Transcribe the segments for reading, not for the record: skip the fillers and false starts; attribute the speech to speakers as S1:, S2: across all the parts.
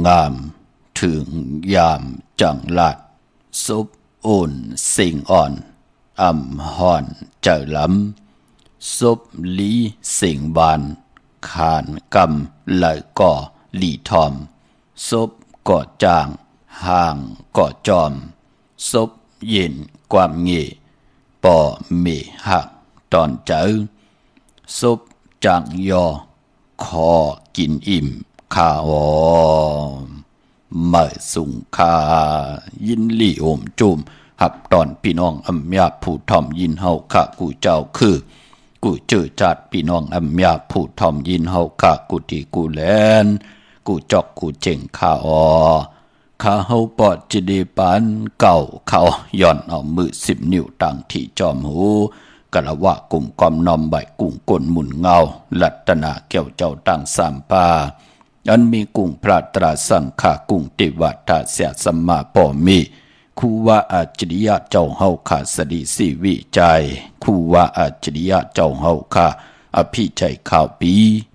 S1: งามถึงยามจังลัดซุบอุ่นสิงอ่อนห่อนเจอล้ำซุบลีสิงบานขานกำเลยก่อหลีทอมซุบก่อจางห่างก่อจอมซุบเย็นความเงี่ปอเมหักตอนเจอซุบจางยอคอกินอิ่มข้าวเมื่อสุงคายินลี่โอมจุมหับตอนพี่น้องอัมยาผู้ทอมยินเฮาข้ากูเจ้าคือกูเจอจัดพี่น้องอัมยาผู้ทอมยินเฮาข้ากูที่กูแลนกูจอกกูเจ๋งข้าข้าเฮาปอดจิเดปานเก่าเขาย่อนเอามือ10 นิ้วตั้งที่จอมหูกะละวะกลุ่มกอมนอมใบกุ้งกลหมุนเงาลัตนาเกี่ยวเจ้าตั้งสามปาอันมีกุ้งพระตราสังฆากุ้งติวัตถะเสียสมมาปอมีคูวาอัจฉริยะเจ้าเฮาขาสดีสีวิจัยคูวาอัจฉริยะเจ้าเฮาขาอภิชัยข่าวปี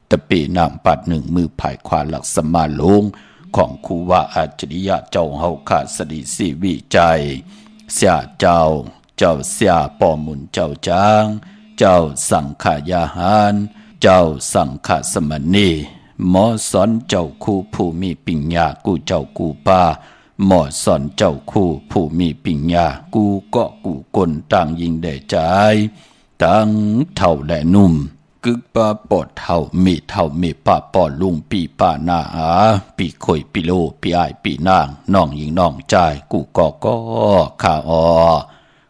S1: ตะเปนามปัดหนึ่งมือภายขวาหลักสมาลงของคูวาอัจฉริยะเจ้าเฮาขาสดีสีวิจัยเสียเจ้าเสียปอมุนเจ้าจางเจ้าสังขายาหารเจ้าสังฆสมณีหมอสอนเจ้าคู่ผู้มีปิญญากูเจ้ากูป้าหมอสอนเจ้าคู่ผู้มีปิญญากูก็กูกลต่างยิงได้ใจตั้งเท่าและนุ่มกึกป้าปอดเท่ามีป้าปอดลุงปีป้าหน้าปีข่อยปีโลปีอ้ายปีนางน้องยิงน้องใจกูก็ข้า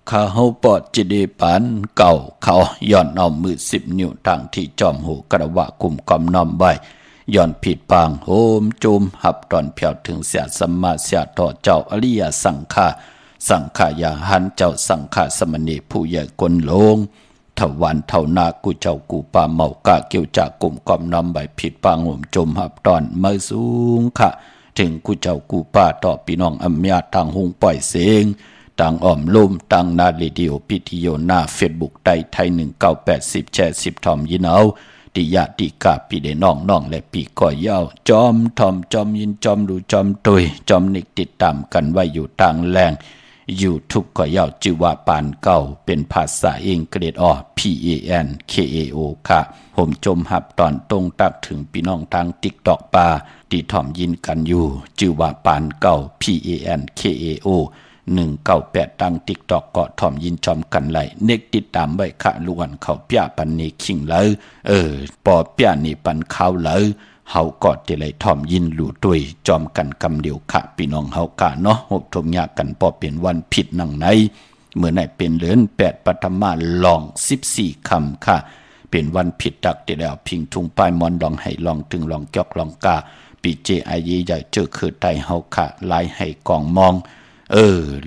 S1: ข้าเฮาปอดจิเดปันเก่าเขาย่อนเอามือ10 นิ้วตั้งที่จอมหูกระวะกุมกอมน้อมใบย่อนผิดปางโหมจุมหับตอนเพียวถึงเสียสัมมาเสียต่อเจ้าอริยสังฆายาหันเจ้าสังฆสมณีผู้ใหญ่กลลงทวันเท่านากูเจ้ากูป่าเมากะเกี่ยวจากกลุ่มกอมน้อมใบผิดปางโหมจุมหับตอนเมื่อสูงค่ะถึงกูเจ้ากูป่าต่อพี่น้องอัมยาทางหงปล่อยเสียงต่างอ้อมลุ่มต่างนาเรดิโอพิธีโยนาเฟซบุ๊กไทย1980แชร์10ทอมยินเอาติยะติกาปีเดน้องและปีก่อยยาวจอมทอมจอมยินจอมดูจอมตุยจอมนิกติดตามกันไว้อยู่ต่างแรงYouTube ก่อยยาวจิว่าปานเก่าเป็นภาษาอังกฤษPANKAO ค่ะผมจมหับตอนตรงตักถึงพี่น้องทาง TikTok ปาที่ทอมยินกันอยู่จิว่าปานเก่า PANKAO 198ตั้ง TikTok ก็ทอมยินจอมกันไหลเน็กติดตามไว้ค่ะล้วนเขาเปียปันนี้คิงเลยปอเปียนี่ปันเขาเลยเฮาก็ติเลยทอมยินหลู่ตุยจอมกันกำเดียวค่ะพี่น้องเฮากะเนาะหบทมยากันปอเป็นวันผิดนังไหนเมื่อไหนเป็นเดือน8ปฐมาลอง14คำค่ะเป็นวันผิดดักติแล้วพิงทุงป้ายมอนลองให้ลองถึงลองจอกลองกาปีเจไอยีใหญ่เจอคือไตเฮาค่ะลายให้กองมอง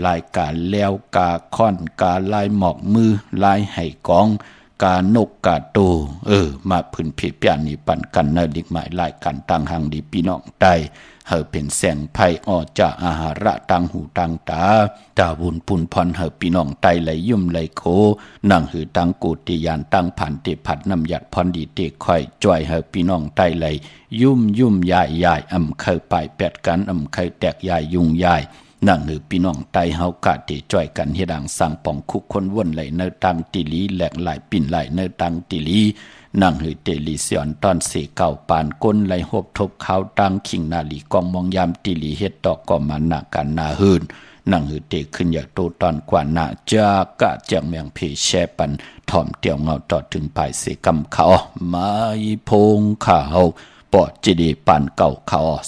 S1: ลายกาแล้วกาค่อนกาลายหมอกมือลายไห่กองกานกกาโตมาพื้นเพเปียนี่ปันกันเนดิกหมายลายกันต่างหังดีพี่น้องใดเฮาเป็นแสงไพ่ออจากอาหาระต่างหูต่างตาบุญปุ่นพรเฮาพี่น้องใดไหลยุ่มไหลโคนั่งหือต่างกูติยานต่างผ่านติผัดน้ำหยัดพรดีเตค่อยจ่อยเฮาพี่น้องใดไหลยุ่มยายอำเคยไปแปดกันอำเคยแตกยายยุ่งยายนั่งหือพี่น้องไตเฮากะติจ่อยกันเฮ็ดดังสร้างปองคุกคนวนไหลเนตังติลีแหลกหลายปิ่นไหลเนตังติลีนั่งหือเตลีเสียนตอน4เก่าปานก้นไหลหบทบขาวตังขิงนาลีกองมองยามติลีเฮ็ดตอกก็มานากันนาหืนนั่งหือเตขึ้นอย่าโตตอนกว่านาจากะจังเมียงเพแชปันถอมเตียวเงาต่อถึงภายเสกำเขามาอีพงข้าวปอดจิดีปันเก่าเขา062
S2: 94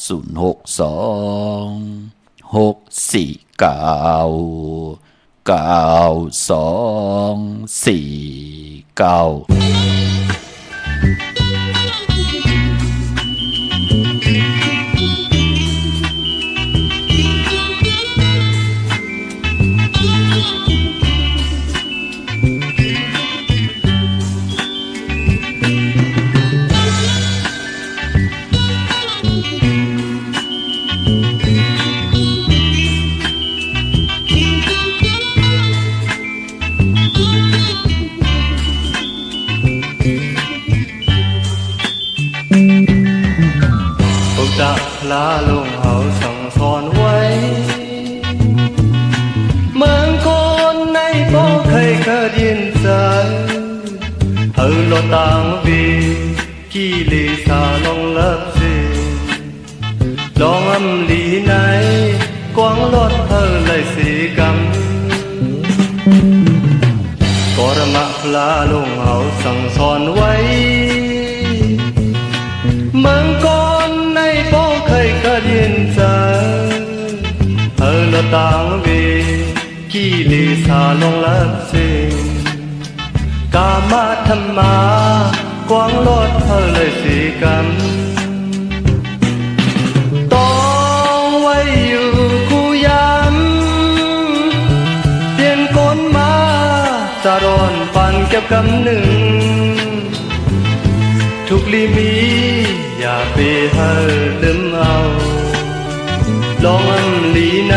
S2: tang vì kỳ lì xa lòng lấp gì lòng âm lý này quang lót thơ lại xì cắm có ra mạc lá lùng hậuสั่งสอนไว้เมืองก่อนในป้องเคยกระเดียนใจเราต่างวีกี่ลีสาลงลับสิกามาธรรมากวางลอดเธอเลยสีกันต้องไว้อยู่กูย้ำเปลี่ยนคนมาจะร้อนปันเก็บกำหนึ่งทุกลีมีอย่าไปให้ลืมเอาลองอันลีไหน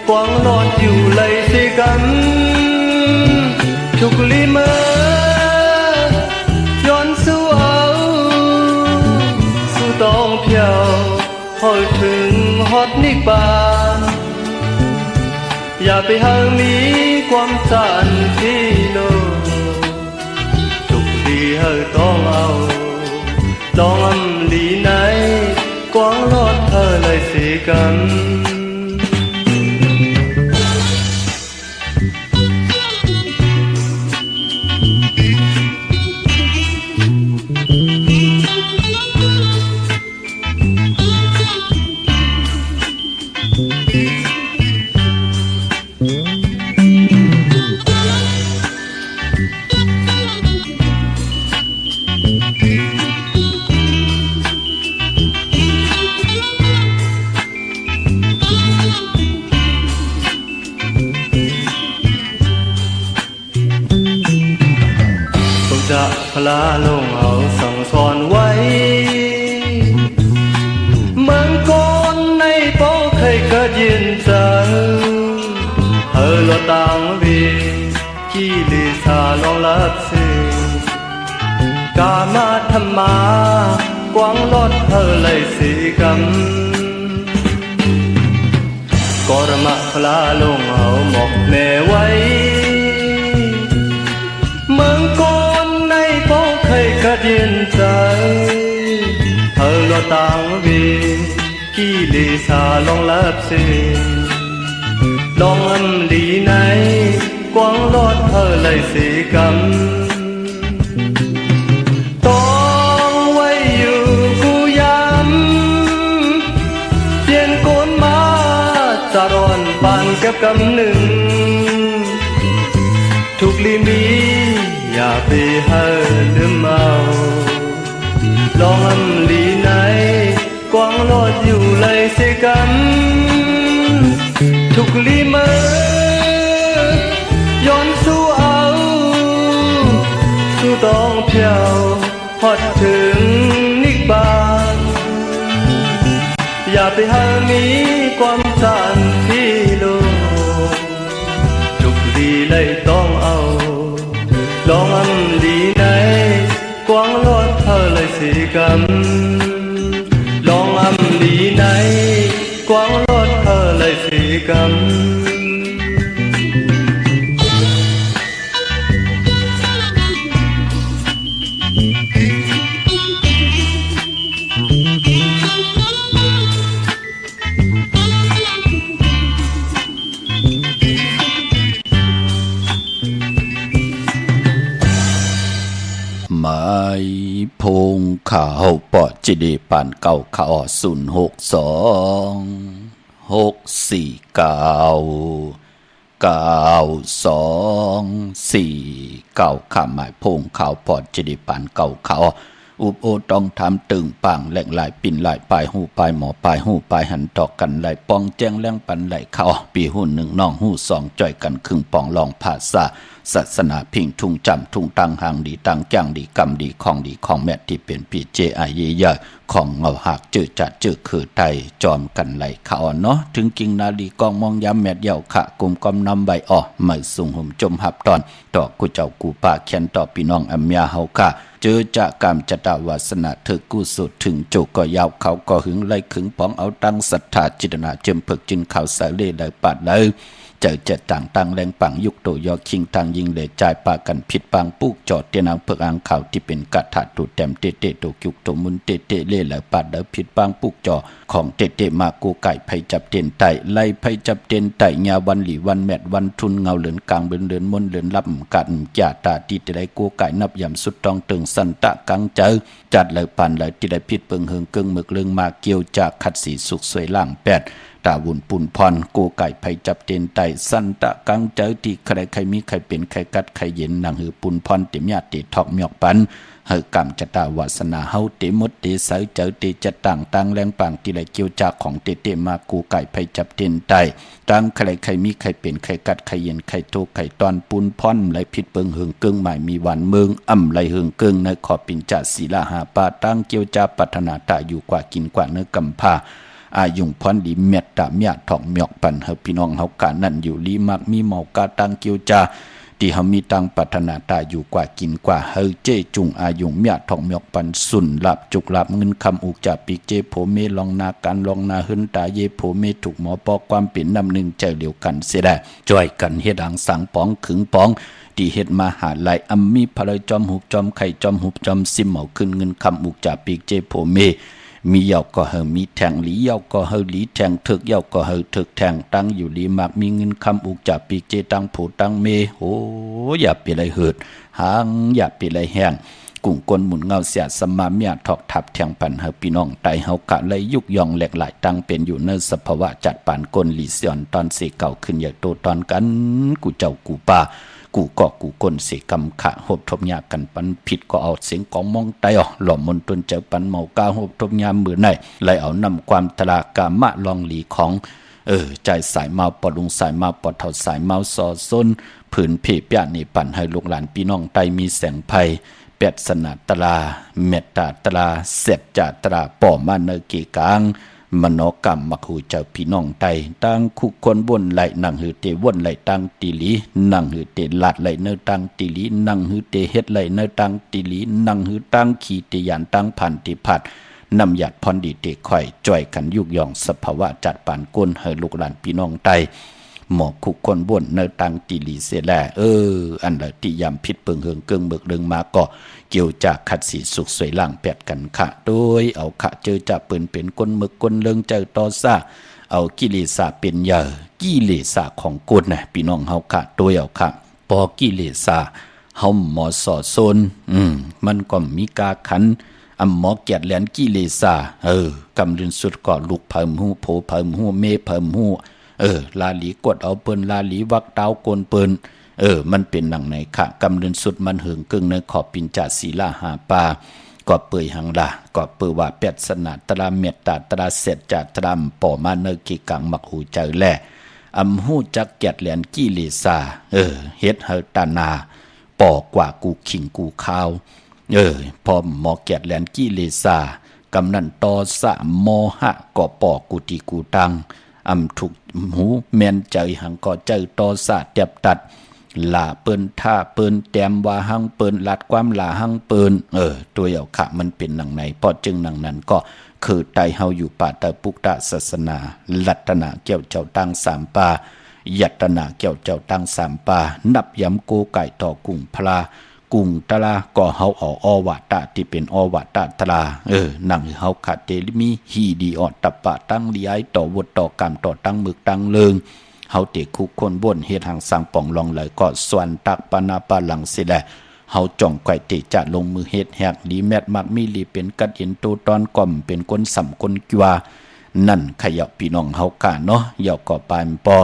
S2: กวางลอดอยู่เลยสิกันทุกลีเมื่อย้อนสู้เอาสู้ต้องเพียวพอถึงฮอดนิบานอย่าไปหามีความจันที่โลทุกลีเฮอต้องเอาลองอันลีไหนกวางลอดเธอเลยสิกันจะพลาลงเอาสั่งสอนไว้เมืองก่อนในป้อเคยกระเย็นใจลอต่างวีกี่ลีสาลองลับสิกามาธรรมากวางลอดเลยสีกันกรมะพลาลงเอาหมอกแม่ไว้เมืองก่อนในป้อเคยกระเย็นใจลอต่างวีกี่ลีสาลองลับสิลองอันดีไหนกวางลอดเลยสีกันต้องไว้อยู่กูย้ำเปลี่ยนโกนมาจะร้อนปานเก็บกำหนึ่งทุกลีมีอย่าไปให้ลืมเอาลองอันดีไหนกวางลอดอยู่เลยสิกันทุกลีเมื่อย้อนสู้เอาสู้ต้องเพียวฮอดถึงนิบานอย่าไปหามีความสันที่โลกทุกลีเลยต้องเอาลองอันดีไหนกวางลอดเลยสิกันลองอันดีไหนกวางลอดเลยสิกัน
S1: หมายพงข่าวปอจิดีปานเก่าข่าว062464924ข้าหมายพงข่าวปอจิดีปานเก่าข่าวอุบโอต้องทำตึงปังแหลงหลายปิ่นหลายปลายหูปลายหมอปลายหูปลายหันตอกกันไหลปองแจ้งแรงปันไหลเข้าปีหุ่นหนึ่งน้องหูสองจ่อยกันครึ่งปองลองภาษาศาสนาพิงทุ่งจำทุ่งตังหางดีตังจ้างดีกรรมดีของแม่ที่เป็นปีเจไอเยอะของเงาหักจืดจัดจืดคือไทยจอมกันไหลเข้าเนาะถึงกิ่งนาดีกองมองย้ำแม่เยาขะกลุ่มกำนำใบอ่อไม่สูงหุ่มจมหับตอนต่อกูเจ้ากูป่าเขียนต่อพี่น้องอัมยาเฮาค่ะเจอจะกรรมจตาวาสนาเธอกู้สุดถึงจุกก็ยาวเขาก็หึงไล่ขึงปองเอาตั้งศรัทธาจิตนาเจิมผึกจินข่าวสายเล่ได้ปัดเลย เจอเจ็ดต่างตังแรงปังยุกโตยอคิงทางยิงเลยจ่ายปากันผิดปังปุกจอดเตียนางเพิกอ่างข่าวที่เป็นกัดถาตูแต้มเตเตโตกิกโตมุนเตเตเล่แล้วปัดเดอผิดปังปุกจอของเตเตมากูไก่ไผจับเตียนไตไล่ไผจับเตียนไตญาวันหลีวันแมดวันทุนเงาเหลือนกลางเบือนเลือนมนเลือนลับกันจ่าตาที่ได้กูไก่นับยำสุดตองตึงสันตะกังเจอจัดเลยปันเลยที่ได้ผิดเปิงเฮิงเกิงมึกเลืองมาเกี่ยวจากขัดสีสุกสวยล่างแปดตาวุนปุ่นพรกูไก่ไผจับเตียนไตสันตะกังเจอที่ใครใครมีใครเป็นใครกัดใครเย็นนางหือปุ่นพรเต็มญาติทอกเมียกปันเฮกรรมจตาวาสนาเฮาเตมดเตเสาเจอเตจะต่างต่างแรงปังที่ไหลเกี่ยวจากของเตเตมากูไก่ไผจับเตียนไตตั้งใครใครมีใครเป็นใครกัดใครเย็นใครโตใครตอนปุ่นพรไหลผิดเปิงเฮิงเกิงหมายมีวันเมืองไหลเฮิงเกิงในขอบปินจัดศีลาหาปาตั้งเกี่ยวจาปัฒนาตาอยู่กว่ากินกว่าเนื้อกำพาอายุงพรดีเมตตาเมียทองเมียกปันเฮาพี่น้องเฮากานั่นอยู่ลีมักมีเมากาตังเกียวจาที่เฮามีตังปัฒนาตาอยู่กว่ากินกว่าเฮาเจจุงอายุงเมียทองเมียกปันสุนลับจุกลับเงินคำอุกจาปีเจโผเมลองนาการลองนาหึนตาเยโผเมถูกหมอปอความเป็นนำหนึ่งใจเดียวกันเสียได้จ่อยกันเฮ็ดหังสังปองขึงปองที่เฮ็ดมาหาไหลมีพลอยจอมหุบจอมไข่จอมหุบจอมซิมเหมาขึ้นเงินคำอุกจาปีเจโผเมมีเยาก็เฮามีแทงหลีเยาก็เฮาหลีแทงถึกเยาก็เฮาถึกแทงตั้งอยู่ลีมากมีเงินคำอุกจับปีกเจตังผูตังเมโหอย่าไปไรเหิดหางอย่าไปไรแห้งกุ้งกลหมุนเงาเสียสมาเมียถอกทับแทงปันเฮาพี่น้องไตเฮากะเลยยุกยองแหลกหลายตั้งเป็นอยู่ในสภาวะจัดปานกลหลีเสียนตอนเสเก่าขึ้นอย่าโตตอนกันกูเจ้ากูป่ากูก็กูกลเสกำขะหบทบยากันปันผิดก็เอาเสียงกองมองไตหล่อมนตนเจอปันเมากาหบทบยามมือไหนเลยเอานำความตรากามะลองหลีของใจสายเมาปอดุงสายเมาปอเท่าสายเมาซอส้นผืนเพียบยานี่ปั่นให้ลูกหลานพี่น้องไตมีแสงไพเปียดสนาตราเมตตาตราเสร็จจาตราป่อมาเนเกกางมโนกรรมมักหูเจ้าพี่น้องไตตั้งคุกคนบนไหลนั่งหือเตวนไหลตั้งติลีนั่งหือเตลัดไหลเนตั้งติลีนั่งหือเตเฮ็ดไหลเนตั้งติลีนั่งหือตั้งขี่เตยานตั้งพันติพัดนำหยัดพรดีเตข่อยจ่อยกันยุกยองสภาวะจัดปานก้นให้ลูกหลานพี่น้องไตหมอกคุกคนบนเนตังติลีเสแลอันละติยามพิษเปิงเฮิงเกิงเบิกเดิงมาก็เกี่ยวจากขัดสีสุกสวยล่างแปดกันขะโดยเอาขะเจอจะเปิ่นเป็นก้นมึกก้นเลิงเจอต่อซาเอากิเลสาเป็นใหญ่กิเลสาของก้นนะพี่น้องเฮาขะโดยเอาขะปอกิเลสาเฮาหมอสอโซนมันก็มีกาขันหมอเกียรติแหลนกิเลสากำลืนสุดก็ลุกเพิ่มหูโผเพิ่มหูเมเพิ่มหูลาหลีกดเอาเปิ้นลาหลีวักเต้าโกนเปิ้นมันเป็นหนังไหนค่ะกำเดินสุดมันเหิงกึ่งในขอบปินจาศีลาหาปาก็เปื่อยหังละก็เปื่อว่าเป็ดสนาตราเมตตาตราเสร็จจากตรามป่อมาเนกิกังมักหูเจอแลหูจักเกียรติแหลนกิเลสาเฮ็ดเฮตานาป่อกว่ากูขิงกูข้าวพอหมอเกียรติแหลนกิเลสากำนันตอสะโมหะก็ป่อกูติกูตังถูกหูแม่นใจหังก็เจอตอสะเตียบตัดลาเปิ้นท่าเปิ้นแต้มว่าหังเปิ้นลัดความลาหังเปิ้นตัวเอาขะมันเป็นหนังไหนพอจึงหนังนั้นก็คือไตเฮาอยู่ป่าตะปุกตะศาสนาลัตนะเกี่ยวเจ้าตั้งสามป่ายัตนะเกี่ยวเจ้าตั้งสามป่านับย้ำโกไก่ต่อกุ้งพลากุ้งตะลาก็เฮาเอาอวตะที่เป็นอวตะตะลานั่งเฮาขาดเตลิมีฮีดีออตะปะตั้งลีไอต่อวดต่อกรรมต่อตั้งมึกตั้งเลิงเฮาเตคุกคนบนเฮ็ดหังสังป่องลองเลยก็ส่วนตักปนาปะหลังสิแลเฮาจ่องไก่เตจะลงมือเฮ็ดแหกลีแมดมักมีลีเป็นกัดเห็นตูตอนก่อมเป็นคนสำคนกัวนั่นขยับพี่น้องเฮากะเนาะอย่าก็ปานปอ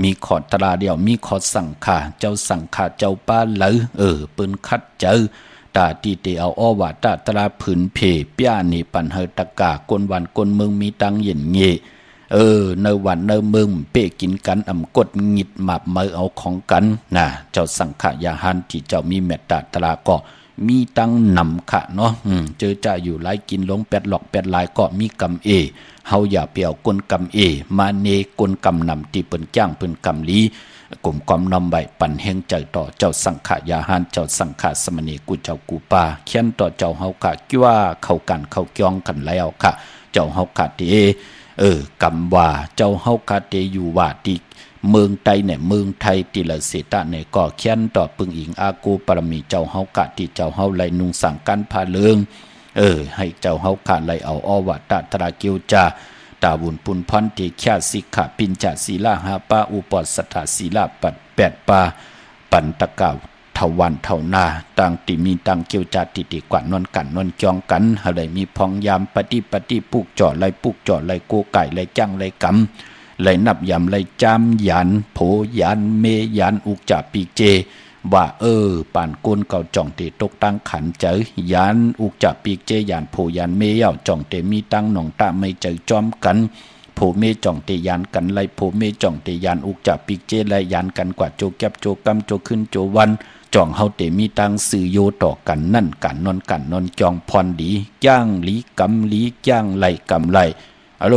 S1: มีขอตราเดียวมีขอสั่งขาเจ้าสั่งขาเจ้าป้าเหลปืนคัดเจอตาตีเตเอาอ้อว่าตาตราผืนเพป้านี่ปันเฮตะกากนวันกนเมืองมีตังเย็นเงในวันในเมืองเป้กินกันกดงิดหมับมือเอาของกันนะเจ้าสังขยาหันที่เจ้ามีเมตตาตราก็มีตังนำขะเนาะเจอจะอยู่ไล่กินลงแปดหลอกแปดลายก็มีกำเฮาอย่าเปียวกลกำมาเนกลกำนำที่เปิ้นจ้างเปิ้นกำลีกลุ่มกอมนำใบปั่นแห่งใจต่อเจ้าสังขยาหันเจ้าสังขสมณีกูเจ้ากูปาเขียนต่อเจ้าเฮากะจ้าเข้ากันเข้าจ้องกันแล้วค่ะเจ้าเฮากะเต กำว่าเจ้าเฮากาเตอยู่ว่าติเมืองไทยเนี่ยเมืองไทยติละเสตะเนี่ยก็เขียนต่อปึงอิงอากูปรมีเจ้าเฮากะที่เจ้าเฮาไลนุงสังกันพาเลืองให้เจ้าเฮากะไลเอาอวตะตราเกียวจาตาบุญปุนพันติแค่สิกขะปิญจศีลาหาปาอุปสัทธาศีลาปัดแปดปาปันตะกาวเทวันเทานาต่างติมีต่างเกียวจาติกว่านอนกันนอนจองกันอะไรมีพองยามปฏิปุกจ่อไรปุกจ่อไรโกไก่ไรจังไรกำไรนับยำไรจามยันโผยันเมยันอุกจ่าปีเจว่าป่านกนเก่าจ่องเตตกตั้งขันเจอยันอุกจ่าปีเจยันโผยันเมเย่าจ่องเตมีตั้งหนองตาไม่เจอจอมกันโผเมจ่องเตยันกันไรโผเมจ่องเตยันอุกจ่าปีเจไรยันกันกว่าโจแก็บโจกำโจขึ้นโจวันจ่องเฮาเตมีตังสื่อโยต่อกันนั่นกันนอนจองพรดีย่างลีกำลีย่างไหลกำไหลอะโล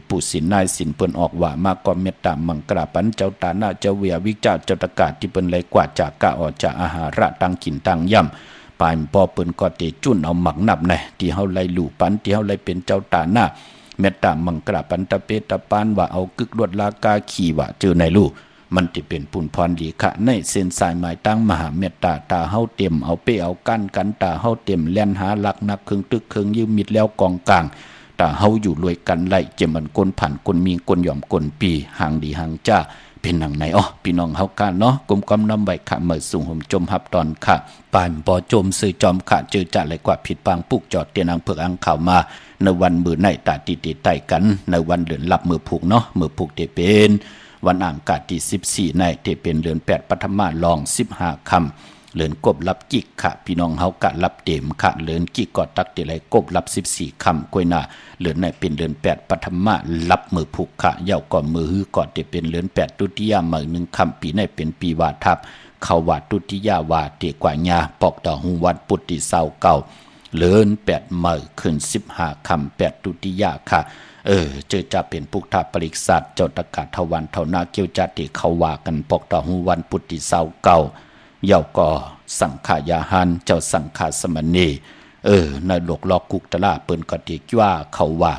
S1: ปู่สินนายสินเปิ้นออกว่ามาก็เมตตามังกราปันเจ้าตาหน้าเจ้าเวียวิจาเจ้าตะกาศที่เปิ้นไหลกว่าจากกะออกจากอาหาระตังกินตังย่ำปานปอเปิ้นก็เตจุ่นเอาหมักนับในที่เฮาไหลลู่ปันที่เฮาไหลเป็นเจ้าตาหน้าเมตตามังกราปันตะเปตะปานว่าเอากึกลวดลากาขี่ว่าเจอในลู่มันจะเป็นปุนพรดีค่ะในเส้นสายหมายตั้งมหาเมตตาตาเฮาเต็มเอาเปเอากันตาเฮาเต็มแล่นหาหลักนักครึ่งตึกครึ่งยืมมิดแล้วกองกลางตาเฮาอยู่รวยกันไล่เจมันกลผ่านกลมีกลหย่อมกลปีห่างดีห่างจ้าเป็นหนังไหนพี่น้องเฮากันเนาะกลมกำนำใบค่ะเมื่อสูงห่มจมหับตอนค่ะปานปอจมซื้อจอมค่ะเจอจ่าเลยกว่าผิดปางปุกจอดเตียนอังเผือกอังข่าวมาในวันมือในตาติไต่กันในวันเดือนรับมือผูกเนาะมือผูกเตเป็นวันอ่างกาดที่14ในเตเป็นเดือน8ปฐมลอง15คำเลือนกบรับกิกค่ะพี่น้องเฮากะรับเต็มค่ะเลือนกิกกอตักเตไหลกบรับ14คำกวยหน้าเลือนในเป็นเดือน8ปฐมรับมือผูกค่ะยาวก่อนมือฮือกอดเตเป็นเลือน8ตุติยามือ1คำปีในเป็นปีวาทับเข้าวาตุติยาวาเตกว่าญาปอกต่อหุงวัดปุตติเศร้าเก่าเลือน8มือขึ้น15คำ8ตุติยาค่ะเจอจะเป็นปุกทาปริกษัตริย์เจ้าตะกาศทวันเท่านาเกียวจัติเขาว่ากันปอกต่อหูวันปุตติเศร้าเก่าเย่าก่อสังขายาหันเจ้าสังขาสมณีในโลกลอกกุกตะลาเปิ้นก็ติกว่าเขาว่า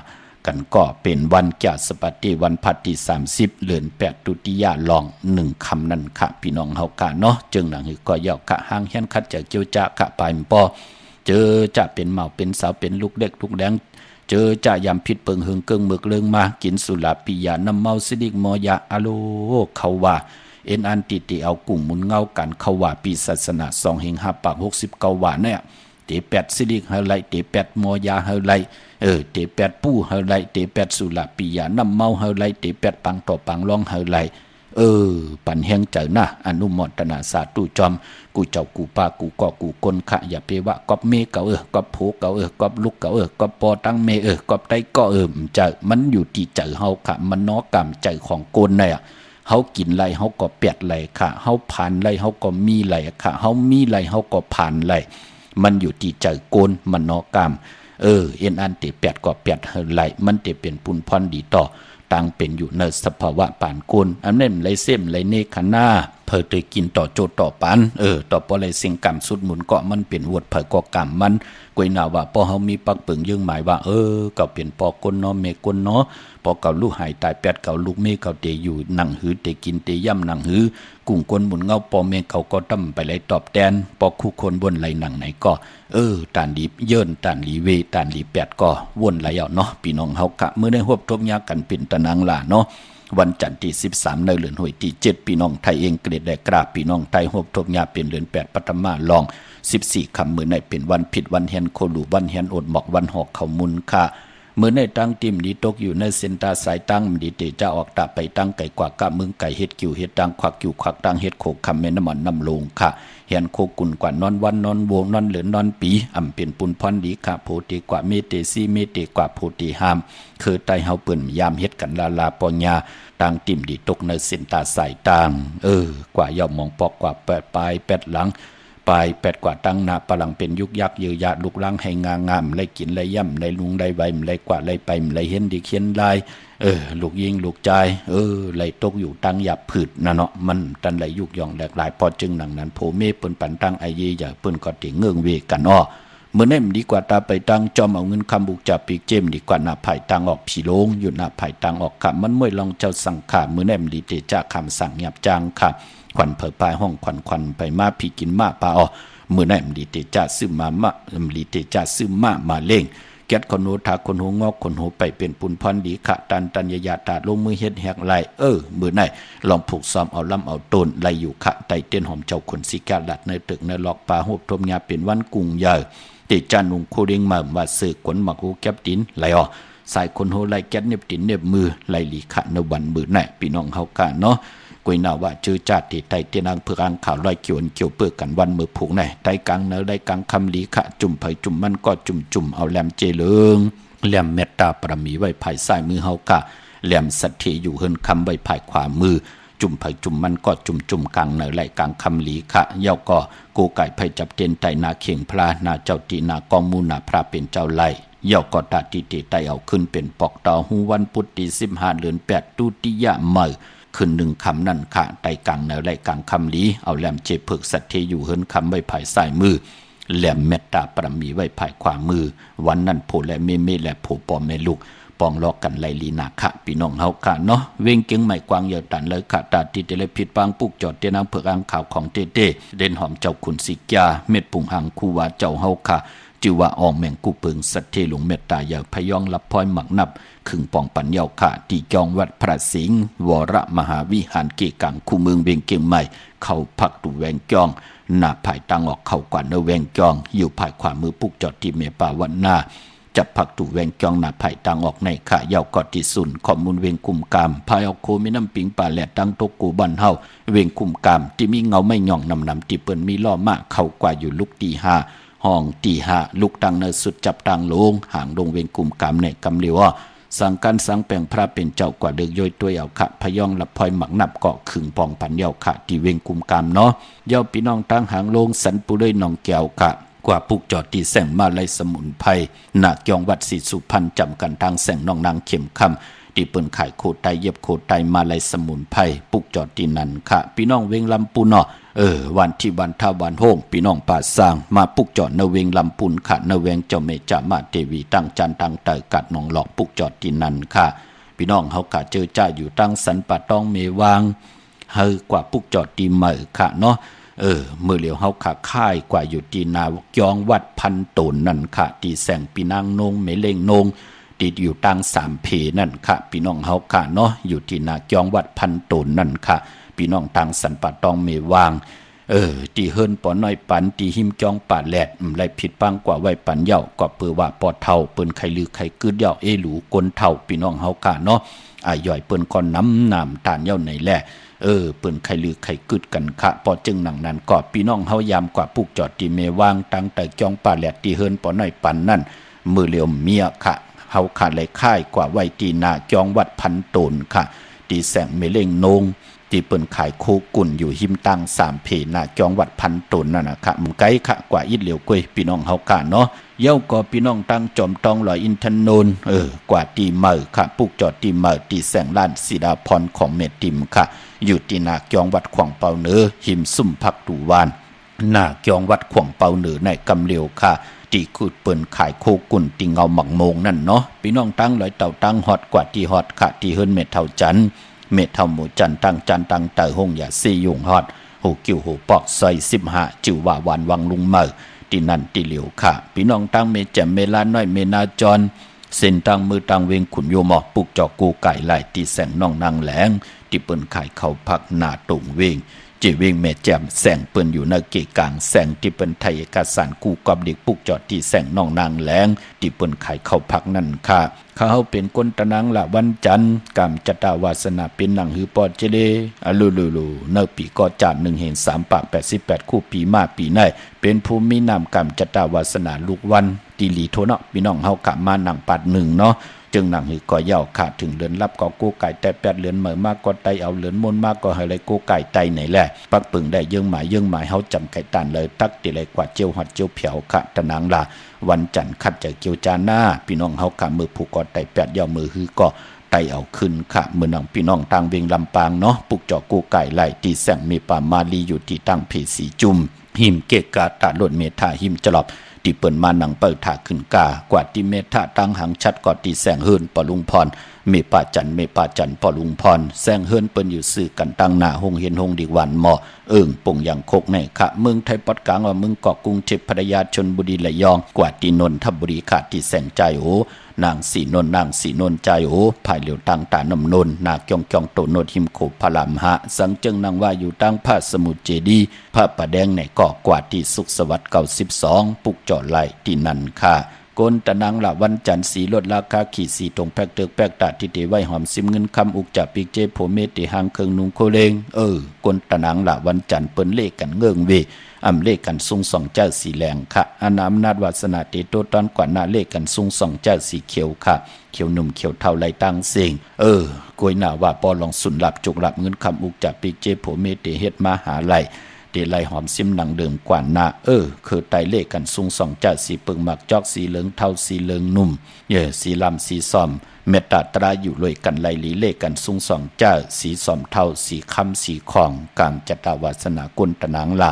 S1: กันก็เป็นวันแก่สปฏิวันพัดที่30เดือน8ตุติยาลอง1คำนั่นค่ะพี่น้องเฮากะเนาะจึงหนังก็เย่ากะห้างเฮียนคัดจากเกียวจะกะปลายปอเจอจะเป็นเมาเป็นสาวเป็นลูกเด็กลูกแดงเจอจะยำผิดเปิงหึงเกิงเมือกเลิงมากินสุราปิยาน้ำเมาสิดิกมอยาอะโลเขาว่าเอ็นอันติเอากุ่งมุนเงากันเขาว่าปีศาสนา2 เฮง5 ปาก69ว่าเนี่ยเต8สิดิกเฮาไลเต8มอยาเฮาไลเต8ปู้เฮาไลเต8สุราปิยาน้ำเมาเฮาไลเต8ปังต่อปังร้องเฮาไลปันแหงเจอนะอนุโมทนาสาธุจอมกูเจ้ากูปากูก่อกูกลขะอย่าไปว่ากอบเมเก่ากอบโผเก่ากอบลุกเก่ากอบปอตั้งเมกอบไตก็เจอมันอยู่ที่เจอเฮาค่ะมันน้อกรรมเจอของกลเนี่ยเฮากินไรเฮาก็เปียดไรค่ะเฮาผ่านไรเฮาก็มีไรค่ะเฮามีไรเฮาก็ผ่านไรมันอยู่ที่เจอกลมันน้อกรรมเอ็นอันเตเปียดก็เปียดเฮาไรมันเตเป็นปุนพรดีต่อต่างเป็นอยู่ในสภาวะปานกุลอันนั้นไรเส้มไรเนคหน้าเพิดได้กินต่อโจต่อปันต่อปอไรสิ่งกรรมสุดหมุนเกาะมันเป็นวดเผยก่อกรรมมันกวยนาว่าพอเฮามีปักเปิงยึงหมายว่าก็เป็นปอกลเนาะเมกลเนาะพอเก่าลูกหายตาย8เก่าลูกเมเก่าเตอยู่นั่งหือเตกินเตย่ำนั่งหือกุ้งกลหมุนเงาปอเมเก่าก็ตั้มไปไหลตอบแทนปอคู่คนบนไหลหนังไหนก็ตานดีเยินตานลีเวตานลี8ก็วนไหลเอาเนาะพี่น้องเฮากะมื้อได้ฮวบทบยากันเป็นตะนางล่ะเนาะวันจันทร์ที่13ในเดือนหวยที่7พี่น้องไทยเองเกรดได้กราบพี่น้องไทยฮวบทบยาเป็นเดือน8ปฐมลอง14คำมื้อในเป็นวันผิดวันแฮนโคลูวันแฮนอดหมอกวันหอกเขามุนค่ะเมื่อในตั้งติมดีตกอยู่ในเส้นตาสายตั้งดีเตจะออกตาไปตั้งไก่กว่ากะมึงไก่เฮ็ดกิ่วเฮ็ดตังควักกิ่วควักตังเฮ็ดโคกคำแม่น้ำมันน้ำลงค่ะเฮียนโคกุนกว่านอนวันนอนวงนอนเหลือนนอนปีเป็นปุนพรดีค่ะโพติกว่าเมเตซีเมเตกว่าโพติหามคือไตเฮาเปิ้นยามเฮ็ดกันลาปญญาตั้งติมดีตกในเส้นตาสายตั้งกว่าย่อมมองปอกกว่าแปดปลายแปดหลังปลาย8กว่าตั้งนาปลังเป็นยุกยักเยือยาลุกลังให้งางามไรกินไรย่ำไรลุงไรใบไรกว่าไรไปไรเห็นดีเขียนลายลูกยิงลูกใจไรตกอยู่ตั้งหยับผืดนะเนาะมันตันไรยุกย่องแหลกหลายพอจึงหนังนั้นโผเมเปิ้นปันตั้งไอเยอย่าเปิ้นก็ติเงื่องเวกัน เมื่อนั้นดีกว่าตาไปตังจอมเอาเงินคำบุกจับปีกเจมดีกว่าหน้าไผ่ตังออกผีโลงอยู่หน้าไผ่ตังออกค่ะมันมวยลองเจ้าสังขาเมื่อนั้นดีเตจ้าคำสั่งหยับจางค่ะขวัญเผยปลายห้องขวัญไปมาผีกินมาปลาอ๋อเมื่อนั้นดีเตจ้าซื้อมาดีเตจ้าซื้อมาเล่งแก๊สคนโหทาคนโหงอกคนโหไปเป็นปุนพรดีขะตันยาตาลงมือเฮ็ดแหกไหลมือไหนลองผูกซ้อมเอาลำเอาต้นไหลอยู่ขะไตเต้นหอมเจ้าคนสิกาลัดในตึกในหลอกปลาโหบทมยาเป็นวันกุ้งใหญ่ติจานุงโคเริงมาว่าสื่อขนหมักหูแก็บตินไหลออสายคนโหไหลแก๊สเน็บตินเน็บมือไหลหลีขะในวันมือไหนพี่น้องเฮากะเนาะกุยนาว่าจื้อจาติไตเตียนางเพื่ออ่างข่าวลอยเขียวเปื้อกันวันมือผูกไหนไตกลางเนอได้กลางคำหลีขะจุ่มไผจุ่มมันก็จุ่มเอาแหลมเจเลิงแหลมเมตตาปรมีไว้ภายซ้ายมือเฮากะแหลมสัตถีอยู่เฮินคำไว้ภายขวามือจุ่มไผจุ่มมันก็จุ่มกลางเนอไหลกลางคำหลีขะเย้าก็กูไก่ไผจับเตียนไตนาเข่งพระนาเจ้าตีนากองมูนาพระเป็นเจ้าไล่เย้าก็ตาติเตไตเอาขึ้นเป็นปอกตอหูวันพุธที่15เดือน8ตุติยะเมื่อขึ้นหนึ่งคำนั่นค่ะไตกลางแนวไล่กลางคำหลีเอาแหลมเจเพิกสัตเทอยู่เฮินคำไว้ภายซ้ายมือแหลมเมตตาปรมีไว้ภายขวามือวันนั้นโพและเมและโพปอมแม่ลูกปองลอกกันไลลีนาคะพี่น้องเฮากะเนาะเวงเก่งใหม่กวางเยอะตันเลยค่ะตาติเตเลผิดปางปุกจอดเตนางเผือกอ่างข่าวของเต้เด่นหอมเจ้าขุนสิกยาเม็ดปุ่งหางคูวาเจ้าเฮาค่ะจือว่าอองแมงกูเปิงสัตเทหลวงเมตตาอย่าพยองรับพรหมักนับขึงปองปัญญาค่ะตีจองวัดพระสิงห์วรมหาวิหารเกกังคู่เมืองเวียงเก่งใหม่เข้าพักตูแวงจองหน้าภายตังออกเข้ากว่าเนแวงจองอยู่ภายขวามือปุกจอดที่เมป่าวันหน้าจับพักตูแวงจองหน้าภายตังออกในขะยาวกอดที่สุนข้อมูลเวียงกุมกามภายเอาโคมีน้ำปิงป่าแหลดตังตกกูบันเฮาเวียงกุมกามที่มีเงาไม่หย่องนำที่เปิ้นมีล้อมากเข้ากว่าอยู่ลุกตีห้าห้องตีห้าลุกตังเนสุดจับตังลงห่างลงเวียงกุมกามในกำเลียวสังการสังแปลงพระเป็นเจ้ากว่าเดือกย่อยตัวเอาขะพยองละพลอยหมักนับเกาะขึงปองปันเยาขะที่เวงกุมกามเนาะเยาพี่น้องตั้งหางลงสันปุเลยนองแก้วขะกว่าปุกจอดที่แสงมาลายสมุนไพรหนักยองวัดศรีสุพรรณจำกันทางแสงน้องนางเข็มคำที่เปิ้นขายโคไตเย็บโคไตมาลายสมุนไพรปุกจอดที่นั่นขะพี่น้องเวงลำปูเนาะวันที่วันท่าวันโฮงพี่น้องป่าสร้างมาปุกจอดนเวงลำปุนค่ะนเวงเจ้าเมจามาเทวีตั้งจันตั้งเตยกัดนองหลอกปุกจอดที่นั่นค่ะพี่น้องเฮากะเจอจ้าอยู่ตั้งสันป่าต้องเมวางเฮอกว่าปุกจอดที่เหมอค่ะเนาะเมื่อเหลียวเฮาขาค่ายกว่าอยู่ที่นายองวัดพันตนนั่นค่ะที่แสงปีนางนงเมเลงนงที่อยู่ตั้ง3 เพนั่นค่ะพี่น้องเฮาค่ะเนาะอยู่ที่นายองวัดพันตนนั่นค่ะพี่น้องทางสันป่าตองเมวางตีเฮินปอน้อยปันตีหิมจองป่าแหลดไล่ผิดปังกว่าไว้ปันเย่าก็เปือว่าปอเท่าเปิ้นไข่ลือไข่กึดเย่าหลูกลเท่าพี่น้องเฮากะเนาะย่อยเปิ้นก่อนน้ำตาลเย่าไหนแหละเปิ้นไข่ลือไข่กึดกันค่ะพอจึงหนังนั้นก็พี่น้องเฮายามกว่าปุกจอดตีเมวางตั้งแต่จองป่าแหลดตีเฮินปอน้อยปันนั่นมือเหลียวเมียค่ะเฮาขาดเลยค่ายกว่าไว้ตีนาจองวัดพันตนค่ะตีแสงเมเล่งนงที่เปิ้นขายโคกุ่นอยู่หิมตั้ง3 เพหน้าจองวัดพันตนนั่นนะคะมันไกลค่ะกว่าอิดเหลียวกวยพี่น้องเฮากะเนาะเย้าก็พี่น้องตั้งจอมตองลอยอินทนนท์กว่าตีเมอค่ะปุกจอดตีเมอตีแสงล้านศิดาพรของเมติมค่ะอยู่ที่หน้าจองวัดขวางเปาเนือหิมซุ่มพักตูวานหน้าจองวัดขวางเปาเนือในกำเลียวค่ะที่คือเปิ้นขายโคกุ่นติเงาหมักโมงนั่นเนาะพี่น้องตั้งลอยเต่าตั้งฮอดกว่าที่ฮอดค่ะที่เฮิรนเม็ดเท่าจันเมทเท่าหมูจันตั้งเตอหงอย่าซียุงฮอดหูกิ้วหูปอกซอย15จิวว่าวันวังลุงเมอที่นั่นที่เหลียวค่ะพี่น้องตั้งเมแจ่มเมลาน้อยเมนาจรเส้นตั้งมือตั้งเวงขุนโยมอปุกจอกูไก่ไหลที่แสงน้องนางแหลงที่เปิ้นขายเข้าพักหน้าตุงเวงจีเวงเมแจ่มแสงเปิ้นอยู่ในเกกลางแสงที่เปิ้นไทยเอกสารกูกับเด็กปุกจอที่แสงน้องนางแหลงที่เปิ้นขายเข้าพักนั่นค่ะเขาเป็นคนตะนังละวันจันทร์กรรมจตาวาสนาเป็นหนังหือปอเจเลลูเนปีกอจาน1เห็น3ปาก88คู่ปีมาปีในเป็นภูมินามกรรมจตาวาสนาลูกวันตีหลีโทเนาะพี่น้องเฮากะมาหนังปัด1เนาะจึงหนังหือก็ยาวขาดถึงเดือนรับก็กูไก่แต่8เดือนเหมือมากก็ไตเอาเหลือนมนมากก็ให้เลยกูไก่ไตไหนแหละปักปึงได้เยื่องหมายเฮาจำไก่ตันเลยตักติเลยกว่าเจียวหัดเจียวเผียวค่ะตะนางล่ะวันจันทร์ขัดจากเกียวจาหน้าพี่น้องเฮากะมือผูกกอไต8ยาวมือหือก็ไตเอาขึ้นค่ะมือน้องพี่น้องทางเวียงลำปางเนาะปุกจอกูไก่ไหลตีแสงมีป่ามาลีอยู่ที่ตั้งเพสีจุ่มหิมเกกาตาลดเมธาหิมจลอบ ที่เปิ้นมาหนังเปิดถาขึ้นกากว่าที่เมธาตั้งหังชัดกอดที่แสงเฮินปอลุงพรเมปาจันปอลุงพรแสงเฮินเปิ้นอยู่ซื่อกันตั้งหน้าหงเฮียนหงดีวันหมอป่งอย่างโคกในคะเมืองไทยปอดกลางว่าเมืองเกาะกรุงเทพพัทยาชลบุรีระยองกว่าที่นนทบุรีขาดที่แสงใจโอนางสีนนใจโอภายเหลียวตังตานำนนนาเกียงโตโนดหิมโขพลามหะสังเจิงนางว่าอยู่ตั้งพระสมุทรเจดีพระประแดงในเกาะกว่าที่สุขสวัสดิ์92ปุกจอดไหลที่นั่นค่ะกนตะนางละวันจันทร์สีลดราคาขี่สีตรงแพกเตึกแพกตาที่เตไว้หอมซิมเงินคำอุกจับปีกเจโผเมติหางเคิงนุงโคเลงกนตะนางละวันจันทร์เปิ้นเลขกันเงื่องเวเลขกันซุงสองเจ้าสีแหลงค่ะอานามนาดวาสนาเตโตตอนกว่าหน้าเลขกันซุงสองเจ้าสีเขียวค่ะเขียวหนุ่มเขียวเทาไหลตั้งเสียงกวยหน้าว่าปอลองสุนหลับจุกหลับเงินคำอุกจับปีกเจโผเมติเฮ็ดมาหาไหลเดลัยหอมซิมหนังเดิมกว่าหน้าคือไตเลขกันซุงสองเจ้าสีปึงหมักจอกสีเหลืองเทาสีเหลืองนุ่มสีลำสีซอมเมตตาตราอยู่ลอยกันไหลลีเลขกันซุงสองเจ้าสีซอมเทาสีคำสีของกามจัตวาสนากุลตะนางลา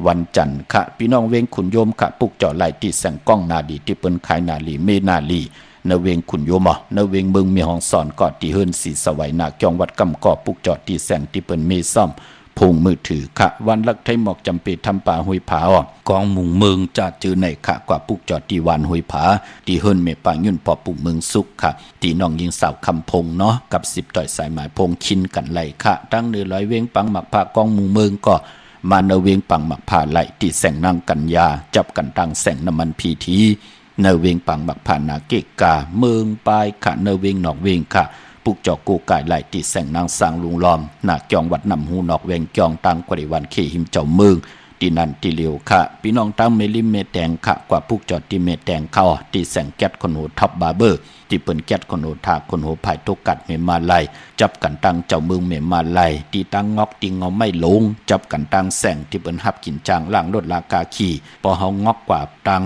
S1: วันจันทร์ค่ะพี่น้องเวงขุนโยมค่ะปุกเจาะไหลที่แสงกล้องนาดีที่เปิ้นขายนาลีเมนาลีนเวงขุนโยมนเวงเมืองมีห้องสอนกอดที่เฮิรนสีสวัยนาเกียงวัดกำกอปุกเจาะที่แสงที่เปิ้นเมซ่อมพุงมือถือค่ะวันลักไทยหมอกจำเป็นทำป่าหุยผากองมุงเมืองจะจือในค่ะกว่าปุกจอดที่วันหุยผาที่เฮิรนเมปางยุ่นปอปุกเมืองสุขค่ะที่น้องยิงสาวคำพงเนาะกับ10ต่อยสายหมายพงคินกันไหลค่ะตั้งเนื้อร้อยเวงปังหมักผากองมุงเมืองก็มาเนเวงปังหมักผ่าไหลที่แสงนางกัญญาจับกันตังแสงน้ำมันพีทีเนเวงปังหมักผ่านาเกกาเมืองปลายค่ะเนเวงนอกเวงค่ะปุกจอกกูกายไหลที่แสงนางสร้างลุงล้อมหน้าเกียงวัดนำหูนอกเวงเกียงตังกว่าวันเขหิมเจ้าเมืองที่นั่นที่เหลียวค่ะพี่น้องตั้งเมลิมเมแตงค่ะกว่าปุกจอดที่เมแตงเข้าที่แสงแก๊สคนหูท็อปบาร์เบอร์ที่เปิ้นแก๊สคนหูถากคนหูภายทุกกัดเมมาไลจับกันตังเจ้าเมืองเมมาไลที่ตั้งงอกติงเอาไม่ลงจับกันตังแสงที่เปิ้นหับกินจางล่างรถลากาขี่พอเฮางอกกว่าตัง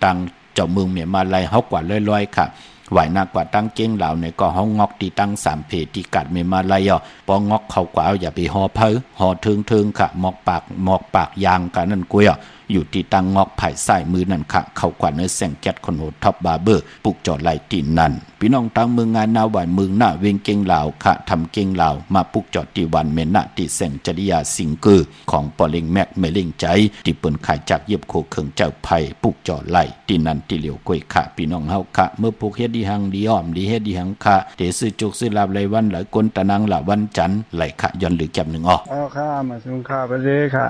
S1: ตังเจ้าเมืองเมมาไลเฮากว่าลอยๆค่ะไหวหน้ากว่าตั้งเก้งเหล่าในก็ห้องงอกที่ตั้ง3เพจที่กัดเมมาลายปองอกเขากว่าอย่าไปหอเพ้อหอเทิงค่ะหมอกปากยางกันนั่นกุ้ยอยู่ที่ตั้งงอกไผ่ใส่มือนั่นค่ะเขากว่าเนื้อแสงแก๊สคนโหดท็อปบาร์เบอร์ปุกจอดไหลตีนนั่นพี่น้องตั้งเมืองงานนาไหวเมืองหน้าเวงเก้งเหล่าค่ะทำเก้งเหล่ามาปุกจอดที่วันเมนะที่แสงจริยาสิงเกอร์ของปอเล็งแม็กเมเล็งใจที่เปิ้นขายจากเย็บโคเคิงเจ้าไผ่ปุกจอดไหลตีนั่นที่เหลียวกุ้ยค่ะพี่น้องเฮาค่ะเมื่อปุกเฮ็ดดีหังดีอ้อมดีเฮ็ดดีหังค่ะเดซื้อจุกซื้อลาบไหลวันไหลกนตะนางละวันจันทร์ไหลค่ะย้อนหรือแก็บหนึ่ง
S3: ค่ะมาสุงค่าไปเลยค่ะ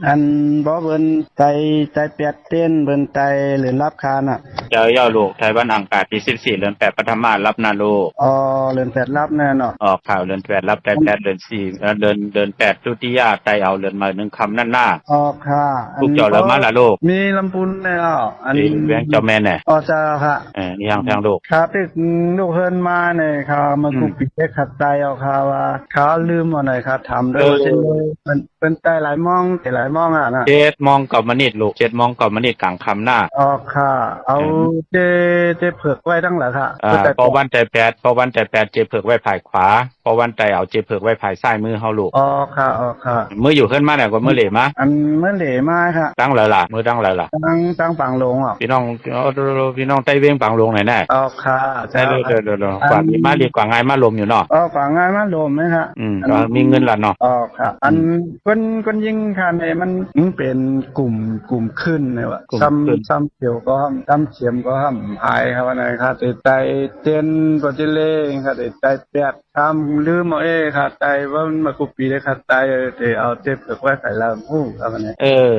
S3: อันบ่เบิ่นใจเปียดเต้นเบิ่นใจหรือรับคาน่ะ
S4: เจ้าย่อลูกไทยบ้านอังกาศที่14เดือน8ปฐมารับนาโล
S3: เดือน8รับแน่เนาะ
S4: ออกข่าวเดือน8รับไต8เดือน4เดือน8ตุติยาไตเอาเดือนมา1คำนั่นหน้า
S3: ค่ะ
S4: ลูกเจ้าแล้วมาละโลก
S3: มีลำพูนแน่
S4: อันแวงเจ้าแม่แน่
S3: จ้าค่ะ
S4: นี่ทางลูก
S3: ครับลูกเฮิรนมาเนี่ยค่ะมากุปิเด็กขัดใจเอาค่ะว่าเขาลืมเอาหน่อยค่ะทำด้วยมันเป็นใจหลายมองแต่หลายมองนะ
S4: 7มองกับมนิดลูก7มองกับมนิดกลางคำหน้า
S3: ค่ะเอาเจเผือกไว้ทั้งหลายค่ะ
S4: พอวันใจ8เจเผือกไว้ภายขวาพอวันใจเอาเจเผือกไว้ภายซ้ายมือเฮาลูก
S3: ค่ะ
S4: มืออยู่ขึ้นมาเนี่ยก็มือเหล่มา
S3: อันมือเหล่มาค่ะ
S4: ตั้งเลยล่ะมือตั้งเลยล่ะ
S3: ตั้งปังลง
S4: พี่น้องใต้เวียงปังลงไหนแน่
S3: ค่ะ
S4: ใช่เลยกว่ามีมาเรียกกว่าไงมาลมอยู่เนาะ
S3: กว่าไงมาลมไหมค่ะ
S4: ก็มีเงินละเนาะ
S3: ค่ะอันคนยิงค่ะเนี่ยมันเป็นกลุ่มขึ้นเนี่ยว่าซ้ำเขียวก็ซ้ำเฉียมก็หายครับว่าไหนค่ะใจเจนปฏิเลงค่ะใจเปียดทำลืมเอาค่ะใจว่ามันมากุปีได้ค่ะใจเอาเจ็บเกิดไว้ใส่ลำหูครับว่าไหน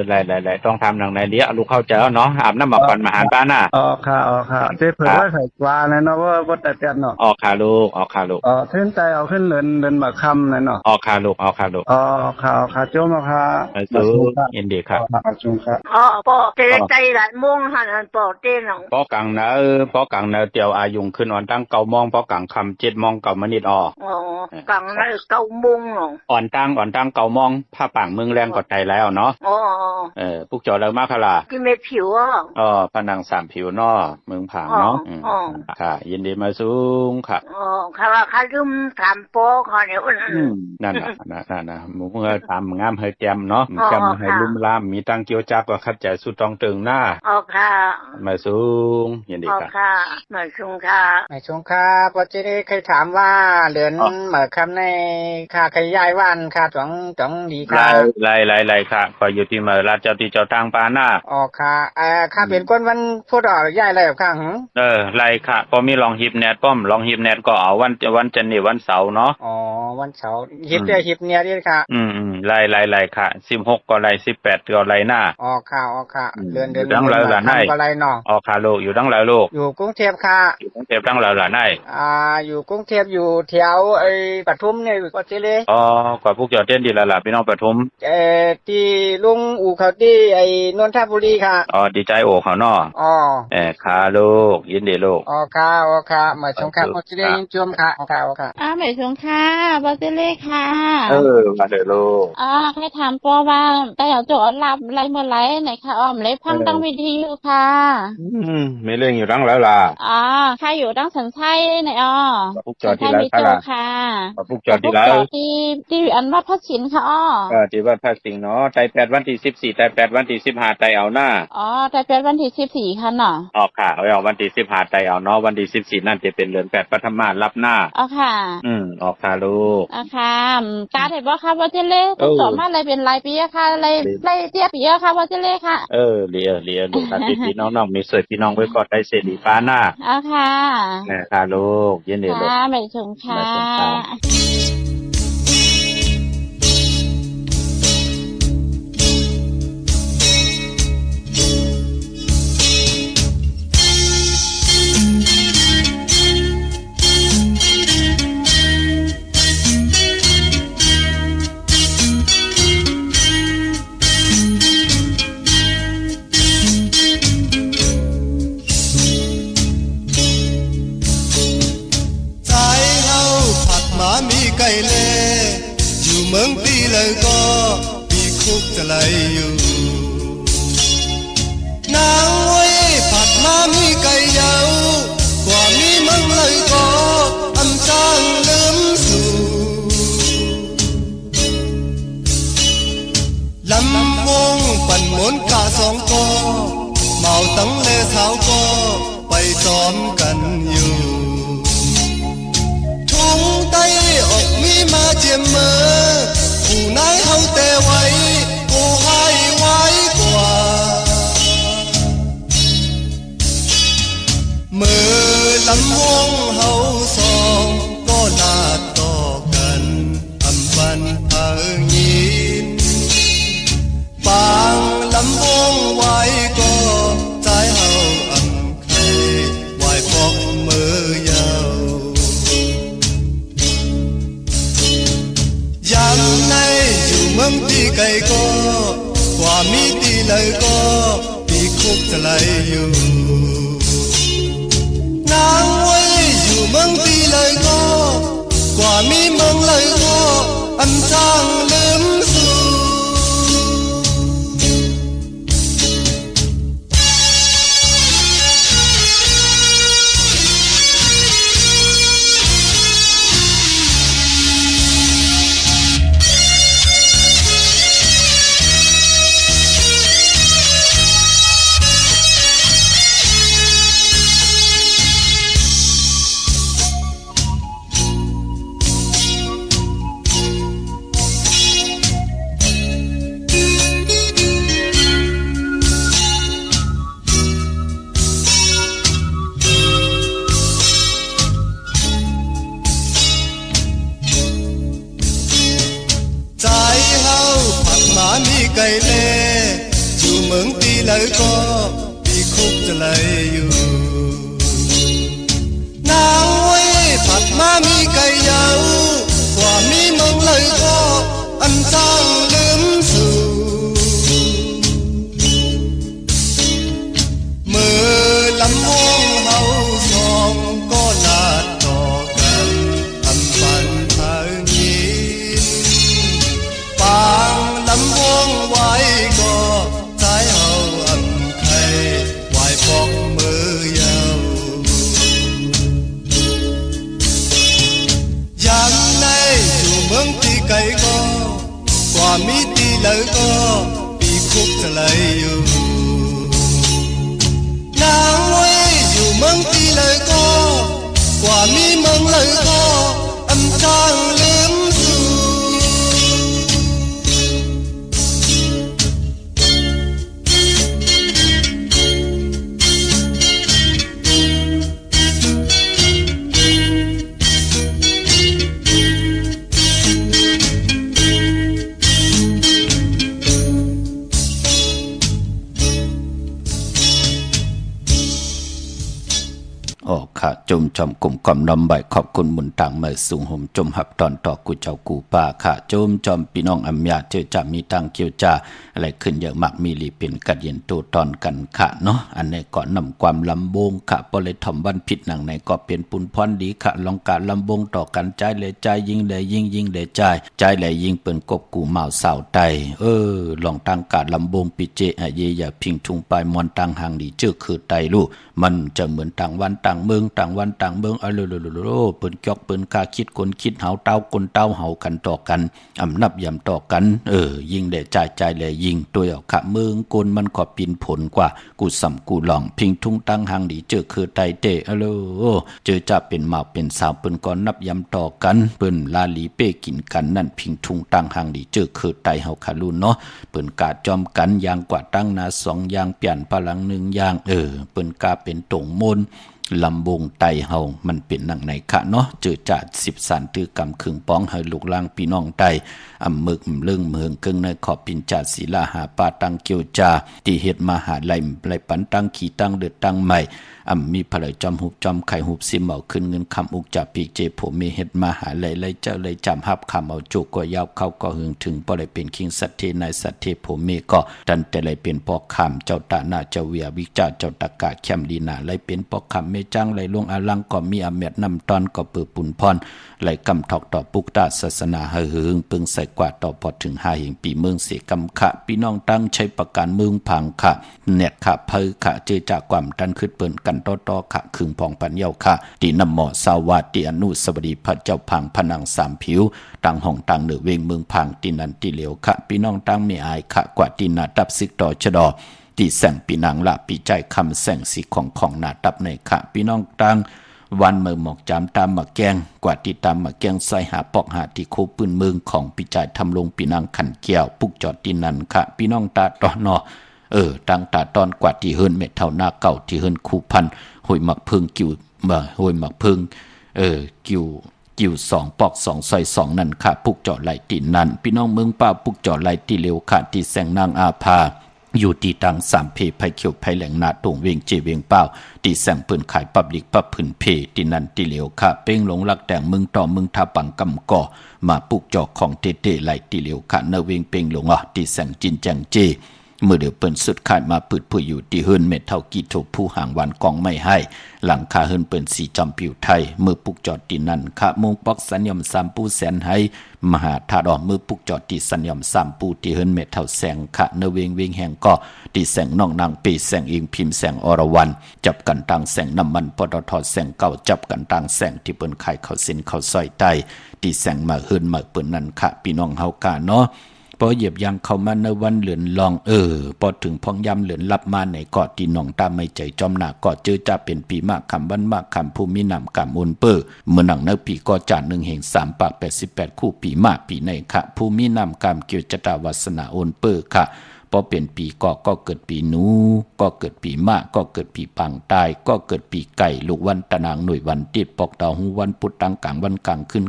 S4: หลายต้องทำหนังไหนเลี้ยลูกเข้าใจเนาะอาบน้ำมาก่อนมาหารป้าน่ะ
S3: ค่ะเจ็บเกิดไว้ใส่กวาเนาะว่าแต่เปียดเนาะ
S4: ค่ะลูก
S3: ขึ้นใจเอาขึ้นเดินมาคำเนาะ
S4: ค่ะลูก
S3: ค่ะโจมาค่ะ
S4: ยินดีค่ะ
S3: จุงค่ะ
S5: ปอเจใจหลายม่วงหันปอเจหนัง
S4: ปอกลางเนอเตียวอายุงขึ้นอ่อนตั้ง9 โมงปอกลางคำ7 โมง9 ม.อ
S5: อ๋อกังในเก้ามุงเนาะ
S4: อ่อนตังเก่ามองผ้าป่างเมืองแรงกดใจแล้วเนาะ
S5: อ๋อ
S4: พวกเจอแล้วมาคลา
S5: ที่ไม่ผิวอ่ะ
S4: พนังสามผิวเนาะเมืองผางเนาะค่ะยินดีมาสูงค่ะ
S5: อ๋อค่ะว่าค่ะลืมถามโปเขาเนี่ยอุ่น
S4: นั่นน่ะหมูเมื่อตามงามเฮยแจมเนาะแจมให้ลุ่มล่ามมีตังเกียวจักก็คัดใจสุดตองตึงหน้า
S5: อ๋อค่ะ
S4: มาสูงยินดี
S5: อ๋อ
S4: ค่ะ
S5: ค่ะหน่อยชุงค่ะ
S6: ในช่วงค่ะพอจะได้เคยถามว่าเหลือนเหมือคำในค่าขยายวันค่าจองดีค่ะ
S4: ไล่ค่ะคอยอยู่ที่เมืองราชเจ้าที่เจ้าทางปาหน้า
S6: อ๋อค่ะค่าเป็นก้นวันพูดออกย้ายอะไรกับข้างหึ
S4: ไล่ค่ะพอมีลองฮิปเน็ตป้อมลองฮิปเน็ตก็เอาวันจันทร์นี่วันเสาร์เนาะ
S6: อ๋อวันเสาร์ฮิปเนี่ยดิค่ะ
S4: ไล่ค่ะ16ก็ไล่18ก็ไล่หน้า
S6: อ๋อค่ะเดือน
S4: อยู่ทั้งหลายหลานได้
S6: ก็ไรเนาะ
S4: ออกคาโลกอยู่ทั้งหลายโลก
S6: อยู่กรุงเทพค่ะ
S4: อยู่ทั้งเทพทั้งหลายหลานได้
S6: อยู่กรุงเทพอยู่แถวไอ้ปทุมเนี่ยพอจะได้
S4: กว่าพวกเจ้าเต้นดีละล่ะพี่น้องปฐม
S6: ที่ลุงอู่เขาที่ไอ้นนทบุรีค่ะ
S4: ดีใจโอเขาเนาะ
S6: อ๋อ
S4: คาโลกยินดีโลก
S6: อ๋อค่ะเหมือนชงค่ะพอจะได้ยินชมค่ะค่ะ
S7: หมายถึงค่ะบอสเล่ค่ะ
S4: มาเด้อโลก
S7: ให้ถามปอว่าแต่อยากจะรับอะไรเมื่อไรไหนค่ะอ้อมเลยพังตั้งวิธีอยู่ค่ะ
S4: ไม่เรื่องอยู่ทั้งหลายล่ะ
S7: ใครอยู่ตั้งสันไส้ไหน
S4: พวกเจ้า
S7: สัน
S4: ที่
S7: ไส้
S4: ไร
S7: มีโจค่ะ
S4: พวกเจ้าที่ไร
S7: ที่อันวัดพระศิลป์ค่ะ
S4: ที่ว่าภาคสิงห์เนาะไต8วันที่14ไต8วันที่15ไตเอาหน้า
S7: แต่เป็นวันที่14ค่ะเนาะ
S4: ออกค่ะเอาวันที่15ไตเอาเนาะวันที่14นั่นจะเป็นเดือน8ปฐมารับหน้า
S7: ค่ะ
S4: ออกค่ะลูก
S7: ค่ะตาเห็นบ่ค่ะว่าจะเล่ต้องสอบมาอะไรเป็นรายปีค่ะอะไรเตี้ยปีค่ะว่าจะเล่ค่ะ
S4: เลียลูกพี่น้องมีสวยพี่น้องไว้กอดได้เสรีฟ้าหน้า
S7: ค่ะ
S4: ค่ะลูกยินดีลูก
S7: หมายถึงค่ะ
S8: มีไก่เล่อยู่เมืองปีเลยก็ปีคุกจะไหลอยู่นางไว้ผัดมามีไก่เยาวกว่ามีเมืองเลยก็อำจางลืมสู่ลำวงปั่นหมุนกาสองก็เมาตั้งเลสาวก็ไปซ้อมกันอยู่ทุ่งไตออกมีมาเจียมเมื่อผู้นายเฮาแต่ไว้กูให้ไว้กว่าเมื่อลำวงเฮาสองก็ลาดต่อกันอำบันเพิงยินบางลำวงไว้ก็ใจเฮาอำใครไว้ปอกมือยาวยามในอยู่เมืองที่ไกลก็กว่ามีที่เลยก็ปีคุกจะไหลอยู่นางไว้อยู่เมืองที่เลยก็กว่ามีเมืองเลยก็อันจางลืมสู่มีไก่เล่อยู่เมืองตีเลยก็ปีคุกจะไหลอยู่นางไว้ผัดมามีไก่ยาวกว่ามีเมืองเลยก็อันจางลืมสู่เมื่อลำวงเฮาสองก็ลาดต่อกันอำบัน cây có quả mi ti lỡ có bị khúc trở lại yêu nàng ơi dù mong ti lỡ có quả mi mong lỡ có âm trang liếm dù
S1: ค่ะจมจอมกลุ่มกอมนำใบขอบคุณมุนต่างเมื่อสูงห่มจมหับตอนต่อกูเจ้ากูป่าค่ะจมจอมพี่น้องอำยาเจอจะมีตังเกียวจ่าอะไรขึ้นเยอะมากมีหลีเป็นกัดเย็นตัวตอนกันค่ะเนาะอันนี้ก่อนนำความลำบงค่ะพอเลยทำวันผิดหนังในก็เป็นปุนพรดีค่ะลองการลำบงต่อกันใจเลยใจยิงเลยยิงเลยใจเลยยิงเปิ่นกบกูเมาสาวไตลองตั้งการลำบงปิเจเยอย่าพิงทุงไปมอนตังหางดีเจอคือไตลูมันจะเหมือนต่างวันต่างเมืองต่างวันต่างเมืองเปิ้นจอกเปิ้นกาคิดคนคิดเฮาเต้าคนเต้าเฮากันต่อกันอำนับยำต่อกันยิงได้ใจเลยยิงตัวเอาขะเมืองกนมันก็ปินผลกว่ากูสำกูหลองพิงทุ่งตั้งหางดีเจอคือไตเตเจอจะเป็นหมาเป็นสาวเปิ้นก็นับยำต่อกันเปิ้นลาลีเป้กินกันนั่นพิงทุ่งตั้งหางดีเจอคือไตเฮาคาลุนเนาะเปิ้นกาจอมกันยางกว่าตั้งนา2อย่างเปลี่ยนพลัง1อย่างเปิ้นกาเป็นตงมนลำบงไตเฮามันเป็นหนังไหนคะเนาะเจอจ่า10สันตือกำครึ่งป้องให้ลูกล่างพี่น้องไตอำมึกเรื่องเมืองกึ่งในขอบปินจ่าศิลาหาปาตังเกียวจาที่เฮ็ดมาหาไหลปันตั้งขี่ตั้งเดือดตั้งใหม่มีผลจอมหุบจอมไข่หุบซิมเอาขึ้นเงินคำอุกจับปีกเจผมมีเฮ็ดมาหาไหลเจ้าเลยจำหับคำเอาจุกก็ยาวเข้าก็หึงถึงบ่ได้เป็นคิงสัตเทนายสัตเทผมมีก็ดันแต่เลยเป็นปอกคำเจ้าตาหน้าเจ้าเวียวิจาเจ้าตะกาแคมดีนาเลยเป็นปอกคำไม่จ้างเลยลงอลังก็มีอเมดนำตอนก็เปือปุ่นพรไหลกำถอกต่อปุกตาศาสนาหึงปึงใส่กว่าต่อพอถึง5แห่งปีเมืองเสกำขะพี่น้องตั้งใช้ประการเมืองพังค่ะเน็ตค่ะเพอค่ะเจอจากความดันขึ้นเปิ้นกันต่อค่ะขึงพองปัญญาค่ะตีนำหมอสาวาตีอนุสวดีพระเจ้าพังพนังสามผิวตั้งห้องตั้งเหนือเวงเมืองพังตีนันตีเหลียวค่ะพี่น้องตั้งไม่อายค่ะกว่าตีนาดับซึกต่อชะดอตีแสงปีนางละปีใจคำแสงสีของนาดับในค่ะพี่น้องตั้งวันเมื่อหมอกจามตามมาแกงกว่าที่ตามมาแกงใส่หาปอกหาที่โคปืนเมืองของปีใจทำลงปีนางขันเกี่ยวปุกจอดตีนันค่ะพี่น้องตาต่อนอตั้งตาตอนกว่าที่เฮิรนเม็ดเท่าหน้าเก่าที่เฮิรนคูพันหอยหมักพึ่งกิ่วหอยหมักพึ่งกิ่ว2ปอก2ซอย2นั่นค่ะปุกจอดไหลตีนันพี่น้องเมืองป้าปุกจอดไหลตีเร็วค่ะที่แสงนางอาภาอยู่ที่ตัง3เพไผเขียวไผแหลงนาตรงเวียงเจเวียงเป้าที่แสงปืนขายปับลิกปับผืนเพที่นันที่เหลียวค่ะเป้งหลงลักแต่งมึงต่อมึงทาปังกำก่อมาปุกจอกของเตไหลที่เหลียวค่ะเนเวียงเป้งหลงที่แสงจินแจงเจเมื่อเดือเปิ้นสุดขายมาปืดผู้อยู่ที่เฮิรนเม็ดเท่ากี่ถูกผู้ห่างวันกองไม่ให้หลังคาเฮิรนเปิ้นสีจำผิวไทยเมื่อปุกจอดที่นั่นค่ะมงปอกสัญญม3ปูแสนให้มหาธาดอมือปุกจอดที่สัญญม3ปูที่เฮิรนเม็ดเท่าแสงค่ะเนเวงแห่งก็ที่แสงน้องนางปีแสงอิงพิมพ์แสงอรวรรณจับกันต่างแสงน้ำมันปตทแสงเก่าจับกันต่างแสงที่เปิ้นขายข้าวสินข้าวซอยใต้ที่แสงมาเฮิรนมาเปิ้นนั่นค่ะพี่น้องเฮากะเนาะพอเหยียบยางเข้ามาในวันเหลือนลองพอถึงพองยำเหลือนรับมาในเกาะตีหนองตาไม่ใจจอมหนาเกาะเจอจะเป็นปีมากคำบ้านมากคำภูมินำกำอุนเปอร์เมื่อหนังเนื้อปีก็จาน1แห่ง3ปาก88คู่ปีมากปีในค่ะภูมินำกำเกี่ยวจตาวาสนาอุนเปอร์ค่ะพอเปลี่ยนปีก็เกิดปีหนูก็เกิดปีมากก็เกิดปีปังตายก็เกิดปีไก่ลูกวันตะนางหน่วยวันติดปอกดาวหูวันพุธตังกลางวันกลางขึ้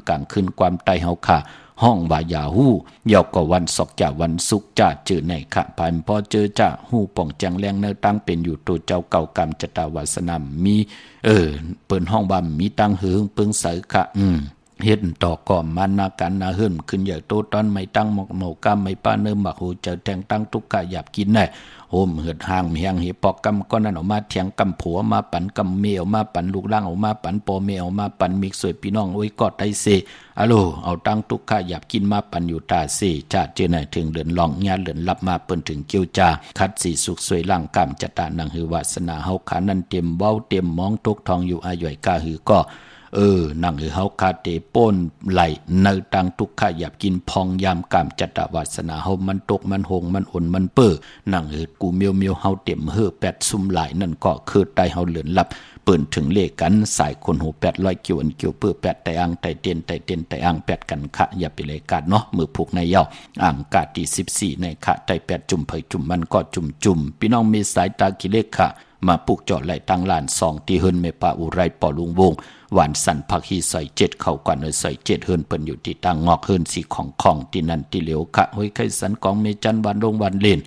S1: นความไตเฮาค่ะห้องวายาหู้ยาวก็วันศกจ่าวันศุกร์จ่าเจอในขะพันพอเจอจ่าหู้ป่องแจงแรงเนื้อตั้งเป็นอยู่ตัวเจ้าเก่ากรรมจตาวาสนามมีเปิ้นห้องบำมีตั้งหึงเปิงเสยขะเฮ็ดต่อก่อมันนากันนาเฮิรนขึ้นใหญ่โตตอนไม่ตั้งหมกโนกรรมไม่ป้าเนื้อหมักหูเจอแทงตั้งทุกกะหยาบกินแน่โหมเหือดห่างเฮียงเฮปอกกำก็นั่นออกมาเถียงกำผัวมาปันกำเมียวมาปันลูกล่างออกมาปันปอเมียวมาปันมิกสวยพี่น้องโอ้ยกอดไตเซอะโลเอาตั้งทุกข้าหยาบกินมาปันอยู่ตาเซจาเจอไหนถึงเดือนลองญาเดือนรับมาเปิ้นถึงเกี่ยวจาคัดสีสุกสวยล่างกำจตานังหือวาสนาเฮาขานั่นเต็มเว้าเต็มมองตกทองอยู่อาย่อยกาหือก็ หนังเฮาคาเตป้นไหลในตังทุกขะหยับกินพองยามกามจัตวาสนาเฮามันตกมันหงมันอ่นมันเป้อหนังกูเมียวเฮาเต็มแปดซุ่มหลายนั่นก็คือไตเฮาเลือนลับเปิ้นถึงเลขกันสายคนหู800กิวอันกิวเปื้อ8ไตอังไตเตียนไตอัง8กันคะอย่าไปเลยกาดเนาะมือผูกในเย้าอ่างกาดที่14ในคะไต8จุ่มเผยจุ่มมันก็จุ่มพี่น้องมีสายตากิเลสค่ะมาปลูกเจาะไหลตั้งลาน2ที่เฮินเมปาอุไรปอลุงวงหวานสันผักฮีใส่7เข้ากันเลยใส่7เฮินเปิ้นอยู่ที่ตั้งงอกเฮินสีของที่นั่นที่เหลียวคะห้อยไข่สันของเมจันวันลงวันเล่น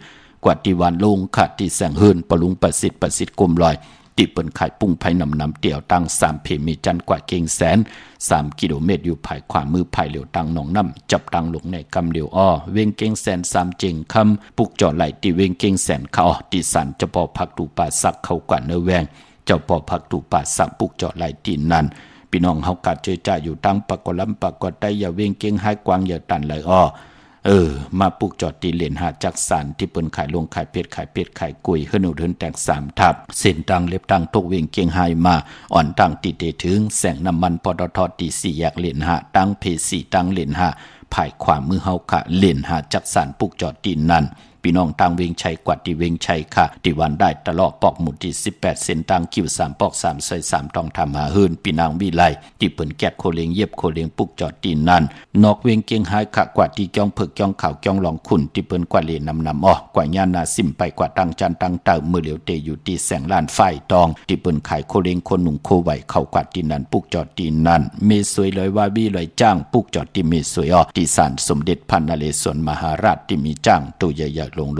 S1: กว่าที่วันลงค่ะที่แสงเฮินปอลุงประสิทธิ์กลมลอยที่เปิ้นขายปุ้งไผ่นำเตี่ยวตั้ง3เพมีจันกว่าเก่งแสน3กิโลเมตรอยู่ภายขวามือภายเหลียวตั้งหนองน้ำจับตั้งลงในกำเหลียวอ้อเวงเก่งแสน3เจงคำปุกเจาะไหลที่เวงเก่งแสนเขาที่สันจะพอพักตูป่าสักเข้ากว่าเนื้อแวงเจ้าพอพักตูป่าสักปุกเจาะไหลที่นั่นพี่น้องเฮากาเจอจ่าอยู่ตั้งปากกลำปากกได้อย่าเวงเก่งให้กวางอย่าตันเลยอ้อมาปลูกจอดตีเหรียญหาจักสารที่เปิ้นขายลงขายเป็ดขายกุยเฮือนอุดเแตก3ทับเส้นตังเล็บตังตกเวียงเกียงไฮมาอ่อนตังติเตถึงแสงน้ำมันปตทตี4แยกเหรียญหาตังเพ4ตังเหรียญหาภายขวามือเฮาค่ะเหรียญหาจักสารปลูกจอดตีนั่นพี่น้องตังเวียงชัยกว่าที่เวียงชัยค่ะที่วันได้ตลอดปอกหมุดที่18เส้นตังคิว3ปอก3ซอย3ต้องทำหาเฮือนพี่นางวิไลที่เปิ้นแกะโคเลงเย็บโคเลงปลูกจอดตีนั่นนอกเวียงเกียงไฮค่ะกว่าที่จ้องเพิกจ้องข่าวจ้องหลองขุนที่เปิ้นกว่าเลนำกว่าญาณาซิมไปกว่าตังจันตังเต่ามือเหลียวเตอยู่ที่แสงล้านไฟตองที่เปิ้นขายโคเลงคนหนุ่มโคไหวเข้ากว่าที่นั่นปลูกจอดตีนั่นเมสวยเลยว่าบี้เลยจ้างปลูกจอดที่เมสวยที่ศาลสมเด็จพระนเรศวรมหาราชที่มีจ้างตัวใหญ่ๆลง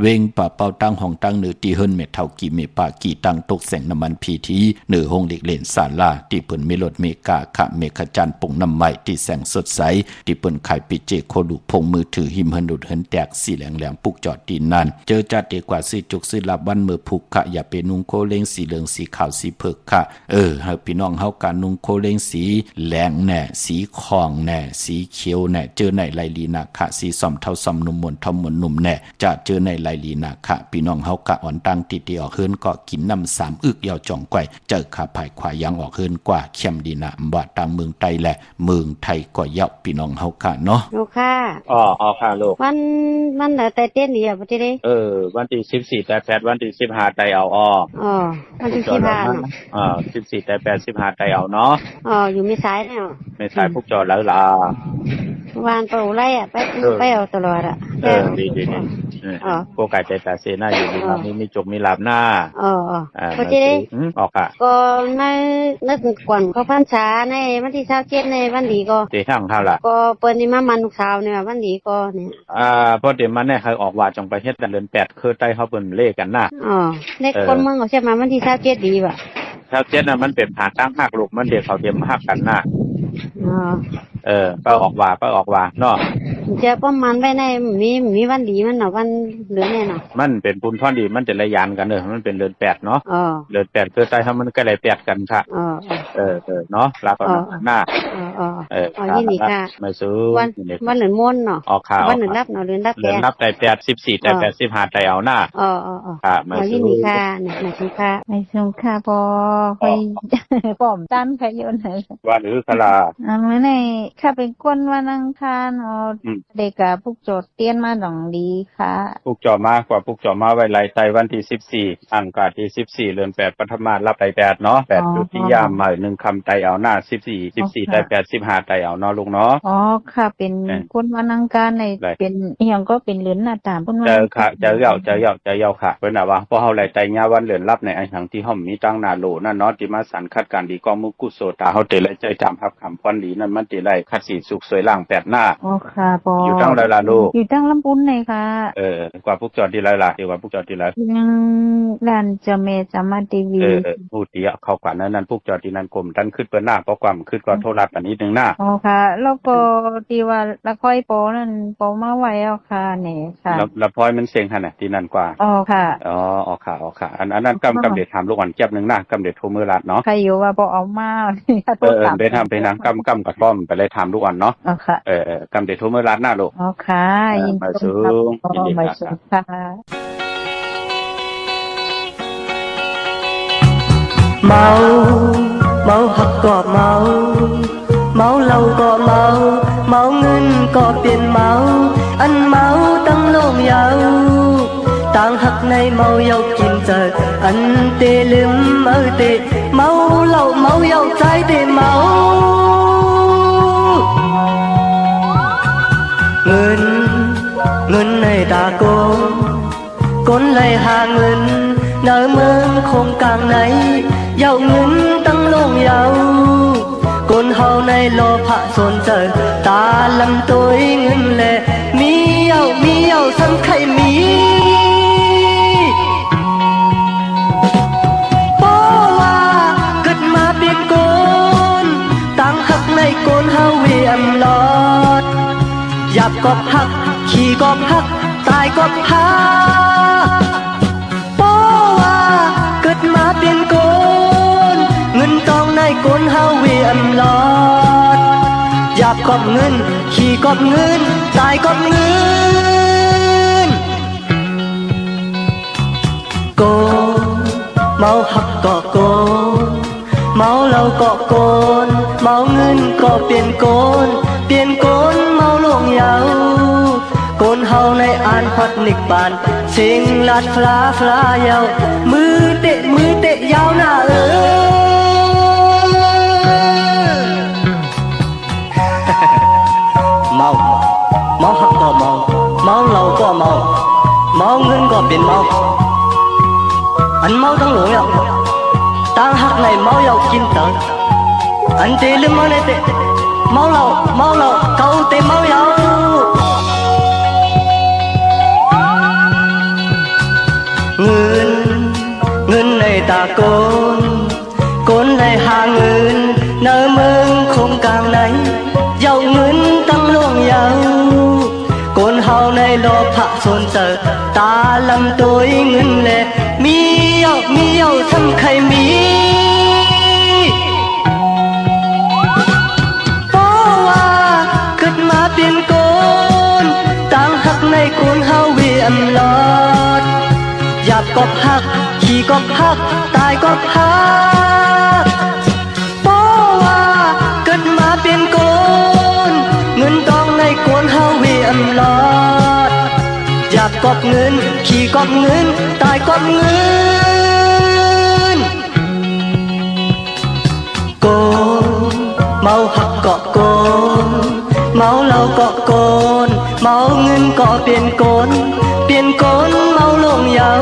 S1: เวงป่าเป้าตั้งห้องตั้งเนือตีเฮิรนเม็ดเท่ากี่เมปากี่ตั้งตกแสงน้ำมันพีทีเนือห้องเด็กเล่นศาลาที่เปิ้นมีรถเมกาขะเมฆจันทร์ปุ่งน้ำใหม่ที่แสงสดใสที่เปิ้นขายปิเจโคลูกพงมือถือหิมหันดุดเฮินแตกสีแหลมปุกจอดตีนนั่นเจอจัดเดกว่าซื้อจุกซื้อลับวันมือผูกขะอย่าเป็นนุ่งโคเลงสีเหลืองสีขาวสีเผือกขะเฮาพี่น้องเฮาการนุ่งโคเลงสีแหลงแน่สีคองแน่สีเขียวแน่เจอในไลลีนาขะสีส้มเท่าส้มนุ่มมนเท่ามนนุ่มแน่จะเจอในไลลีนาค่ะพี่น้องเฮากะอ่อนตังติออกเฮินก็กินน้ำ3อึกยาวจ่องไกวเจอขาภายขวายังออกเฮินกว่าเข้มดีนะบ่ตังเมืองไทยแหละเมืองไทยก็เยาะพี่น้องเฮากะเนาะ
S7: ลูกค่ะ
S4: ค่ะลูก
S7: มันแต่เต้นดีอ่ะบ่ได้
S4: วันที่14แต่8วันที่15ไตเอา
S7: วันที่15เนาะ
S4: 14แต่8 15ไตเอาเนาะ
S7: อยู่มีสายเนาะ
S4: ไม่สายพวกจอดแล้วล่ะ
S7: วานเป่าไล่อ่ะไปเอาตลอดอ่ะ
S4: ดีพวกไก่ใจตาเซน่าอยู่ดีครับมีจกมีลาบหน้า
S7: ก็จะได้
S4: ออกค่ะ
S7: ก็นึกก่อนเขาพรรษาในวันที่27ในวันดีก็
S4: เตะทั้งเท่าล่ะ
S7: ก็เปิ้นนี่มามันลูกสาวเนี่ยวันดีก็เนี่ย
S4: พอเดี๋ยวมันเนี่ยเขาออกว่าจงไปเฮ็ดเดือน8คือใต้เขาเปิ้นเลขกันน่ะ
S7: เด็กคนเมืองเขาใช่มาวันที่27ดีป่ะ
S4: 27น่ะมันเป็นผ่านตั้งหักลูกมันเด็กเขาเตรียมหักกันน่ะก็ออกว่าเนาะ
S7: เจ้าประมาณไว้ในมีวันดีมันน่ะวันเหลือแน่เนาะ
S4: มันเป็นบุญพรดีมันจะระยานกันมันเป็นเดือน8เนาะเดือน8คือใต้เฮามันก็ได้8กันค่ะเนาะลาก่อนหน้า
S7: ยินดีค่ะ
S4: มาซื้อ
S7: วันเหลือนมนเนาะวันเหลือนรับเนาะเหลือน
S4: รับแต่8 14แต่8 15แต่เอาหน้า
S7: ค่ะมายินดีค่ะมาซื้อค่ะไม่ส่งค่ะพอไปป้อมตันใครโยนให้
S4: ว่าหรือคลา
S7: มื้อนี้ข้าเป็นคนวันอังคารเด็กกับพวกโจทย์เตียนมาดองดีค่ะ
S4: พวกจอมากกว่าพวกจอมาไว้ไล่ไตวันที่14อังคารที่14เดือน8ปฐมารับไต8เนาะ8จุติยามมา1คำไตเอาหน้า14ไต8 15ไตเอาเนาะลุงเนาะ
S7: ค่ะเป็นคนวันอังคารในเป็นอีหยังก็เป็นเหรียญหน้าตามเพิ่นว่า
S4: เจอค่ะเจอเยาค่ะเพิ่นน่ะว่าพอเฮาไล่ไตญาวันเหรียญรับในอันหังที่เฮามีตั้งหน้าโลนั่นเนาะที่มาสันคัดการดีกองมุกุโสตาเฮาเตไล่ใจจำรับคำพรดีนั่นมันติไล่คัดสีสุขสวยล่าง8หน้า
S7: ค่ะปอ
S4: อยู่ตั้งไรล่ะลูก
S7: อยู่ตั้งลำพูนเลยค่ะ
S4: กว่าพวกจอดที่ไรล่ะเดี๋ยวกว่าพวกจอดที่ไร
S7: ยังด้านจะเมจามาทีวี
S4: พูดดีอ่ะเข้ากันนั้นพวกจอดที่นั้นกลมดันขึ้นเปิ้นหน้าเพราะความขึ้นก็โทรศัพท์อันนี้นึงหน้า
S7: ค่ะแล้วก็ที่ว่าละค่อยปอนั่นปอมาไว้เอาค่ะเนี่ยค่ะ
S4: ละพอยมันเสียงหั่นน่ะที่นั่นกว่า
S7: ค่ะ
S4: ค่ะอันนั้นกำเด็ดถามลูกอ่อนแจ๊บนึงหน้ากำเด็ดโทรมือลัดเนาะ
S7: ใครอยู่ว่าบ่เอามา
S4: ไปทำไปนางกำกับป้อมไปเลยถามลูกอ่อนเนาะ
S7: ค่ะ
S4: กำเด็ดโทรมือลัดหน้าลูก
S7: ค่ะยิน
S4: ดีสูง
S7: ค่ะ
S2: เมา เมาหักก็เมาเมาเหล้าก็เมาเมาเงินก็เปลี่ยนเมาอันเมาตั้งโลกยาวต่างหักในเมาเยากินเจออันเตลืมเตเมาเหล้าเมาเยาใจเตเมาเงินในตาโกนเลยหาเงินเนอเมืองคงกลางไหนเยาเงินตั้งโลกยาวคนเฮาในโลภะสนเจอตาลำตัวเงินแลมีเยาสันไข่มีเพราะว่าเกิดมาเป็นคนตั้งหักในคนเฮาเวียมลอดหยับก็หักขี่ก็หักตายก็หักเพราะว่าเกิดมาเป็นคนเงินทองในคนเฮาเวียมลอดหยับก็เงินขี่ก็เงินตายก็เงินโกเมาหักก็โกเมาเหล้าก็โกนเมาเงินก็เปลี่ยนโกนเมาลงยาวโกนเฮาในอ่านฮอดนิกบานเสียงลาดฟลายาวมือเตะยาวหน้าเมาหักก็เมาเหล้าก็เมาเงินก็เป็นเมาอันเมาทั้งหลงอ่ะต่างหักในเมาเยากินเตออันเตลืมเมาในเตเมาเหล้าเขาเตเมาเยาเงินในตาโกนเลยหาเงินเนอเมืองคงกลางไหนเยาเงินตั้งโลกยาวคนเฮาในโลภะสนเจอตาลำตัวเงินแลมีเยาทำใครมีเพราะว่าเกิดมาเป็นคนต่างหักในคนเฮาเวียมลอดหยับก็หักขี่ก็หักตายก็หักเพราะว่าเกิดมาเป็นคนเงินทองในคนเฮาเวียมลอดหยับก็เงินขี่ก็เงินตายก็เงินโกเมาหักก็โกนเมาเหล้าก็โกนเมาเงินก็เปลี่ยนโกนเมาลงยาว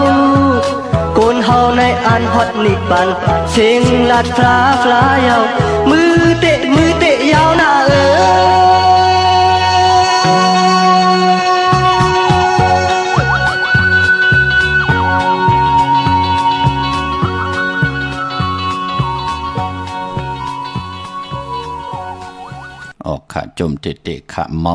S2: โกนเฮาในอ่านฮอดนิกบันเสียงลาดฟลายาวมือเตะยาวหน้า
S1: ออกค่ะจมเตะค่ะเม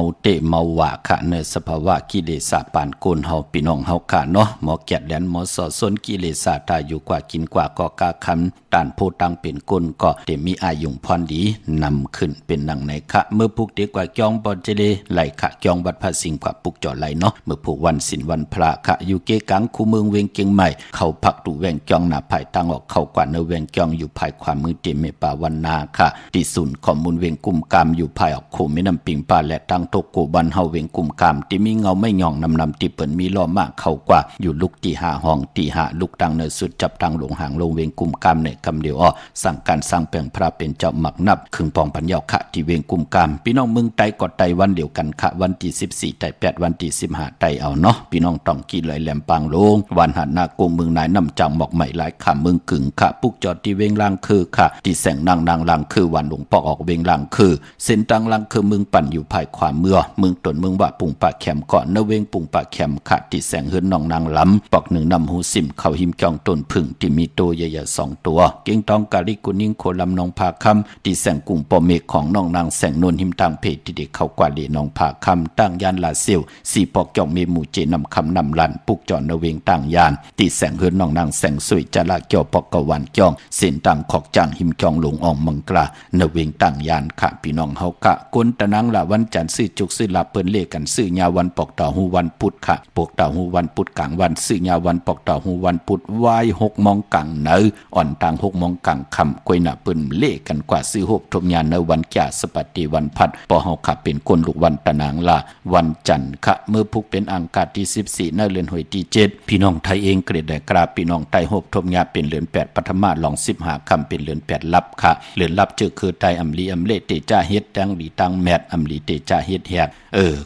S1: าว่าค่ะในสภาวะกิเลสปานโกนเฮาพี่น้องเฮาค่ะเนาะหมอแก่แดนหมอสอสนกิเลสตาอยู่กว่ากินกว่าก็กาคำตานโพตังเป็นกลก็เตมีอายุพรดีนำขึ้นเป็นดังในค่ะเมื่อปุกเด็กกว่าจองบอเจเลไหลค่ะจองบัดภาสิงกว่าปุกจ่อไหลเนาะเมื่อผูกวันศีลวันพระค่ะอยู่เกกังคูเมืองเวียงเกียงใหม่เขาพักตุแวงจองหน้าภายตั้งออกเข้ากว่าเนเวียงจองอยู่ภายความมือเตเมปาวันนาค่ะที่ศูนย์ข้อมูลเวียงกุมกามอยู่ภายออกโคไม่นำปิงปลาและตั้งโตโกบันเฮาเวียงกุมกามที่มีเงาไม่หย่องนำที่เปิ่นมีล้อมากเข้ากว่าอยู่ลุกที่หาห้องที่หาลุกดังเนสุดจับตังหลงหางลงเวียงกุมกามในคำเดียวสั่งการสร้างแปลงพระเป็นเจ้าหมักนับขึงปองปัญญาขะที่เวียงกุมกามพี่น้องเมืองไตกอดไตวันเดียวกันค่ะวันที่14ไต8วันที่15ไตเอาเนาะพี่น้องต้องกี่เลยแหลมปางลงวันหันหน้าโกเมืองนายนำจังหมอกใหม่หลายค่ะเมืองกึ่งค่ะปุกจอดที่เวียงลางคือค่ะที่แสงนางลางคือวันหลวงปอกออกเวียงลางคือเส้นตังลางคือเมืองปั่นอยู่ภายขวาเมืองตนเมืองว่าปุงปะแคมเกาะเนเวงปุงปะแคมค่ะที่แสงเฮือนน้องนางล้ำปอกหนึ่งนำหูสิมเข้าหิมจองต้นพึ่งที่มีโตใหญ่ๆ2ตัวเก่งตองกาลิกุนิ่งโคลำนองพาคำที่แสงกุ่งปอเมฆของน้องนางแสงนนหิมต่างเพศที่เด็กเข้ากว่าเลน้องพาคำตั้งยานลาเซียวสี่ปอกจองเมหมู่เจนำคำนำลันปุกจอนเนเวงตั้งยานที่แสงเฮือนน้องนางแสงสวยจละเกี่ยวปอกกวันจองเส้นต่างขอกจางหิมจองหลงอ่องมังกลาเนเวงตั้งยานค่ะพี่น้องเฮากะกวน ตะนังละวันจันทร์ซื้อจุกซื้อลาเปิ้นเลขกันซื้อยาวันปอกต่อหูวันพุธค่ะปอกต่อหูวันพุธกลางวันซื้อยาวันปอกต่อหูวันพุธวาย6 โมงกลางเนออ่อนต่าง6 โมงกลางค่ำกวยหน้าเปิ้นเลขกันกว่าซื้อ6ทมยาในวันแก่สปฏิวันพัดปอเฮาค่ะเป็นคนลูกวันตะนังละวันจันทร์ค่ะเมื่อพุกเป็นอังคารที่14ในเดือนหวยที่7พี่น้องไทยเองเกรดได้กราบพี่น้องไทย6ทมยาเป็นเดือน8ปฐมลอง15ค่ำเป็นเดือน8ลับค่ะเดือนลับเจอคือไทยอำลีอำเลเตจ้าเฮ็ดดังดีตังแมดอำลีเตจ้าเฮ็ดแฮก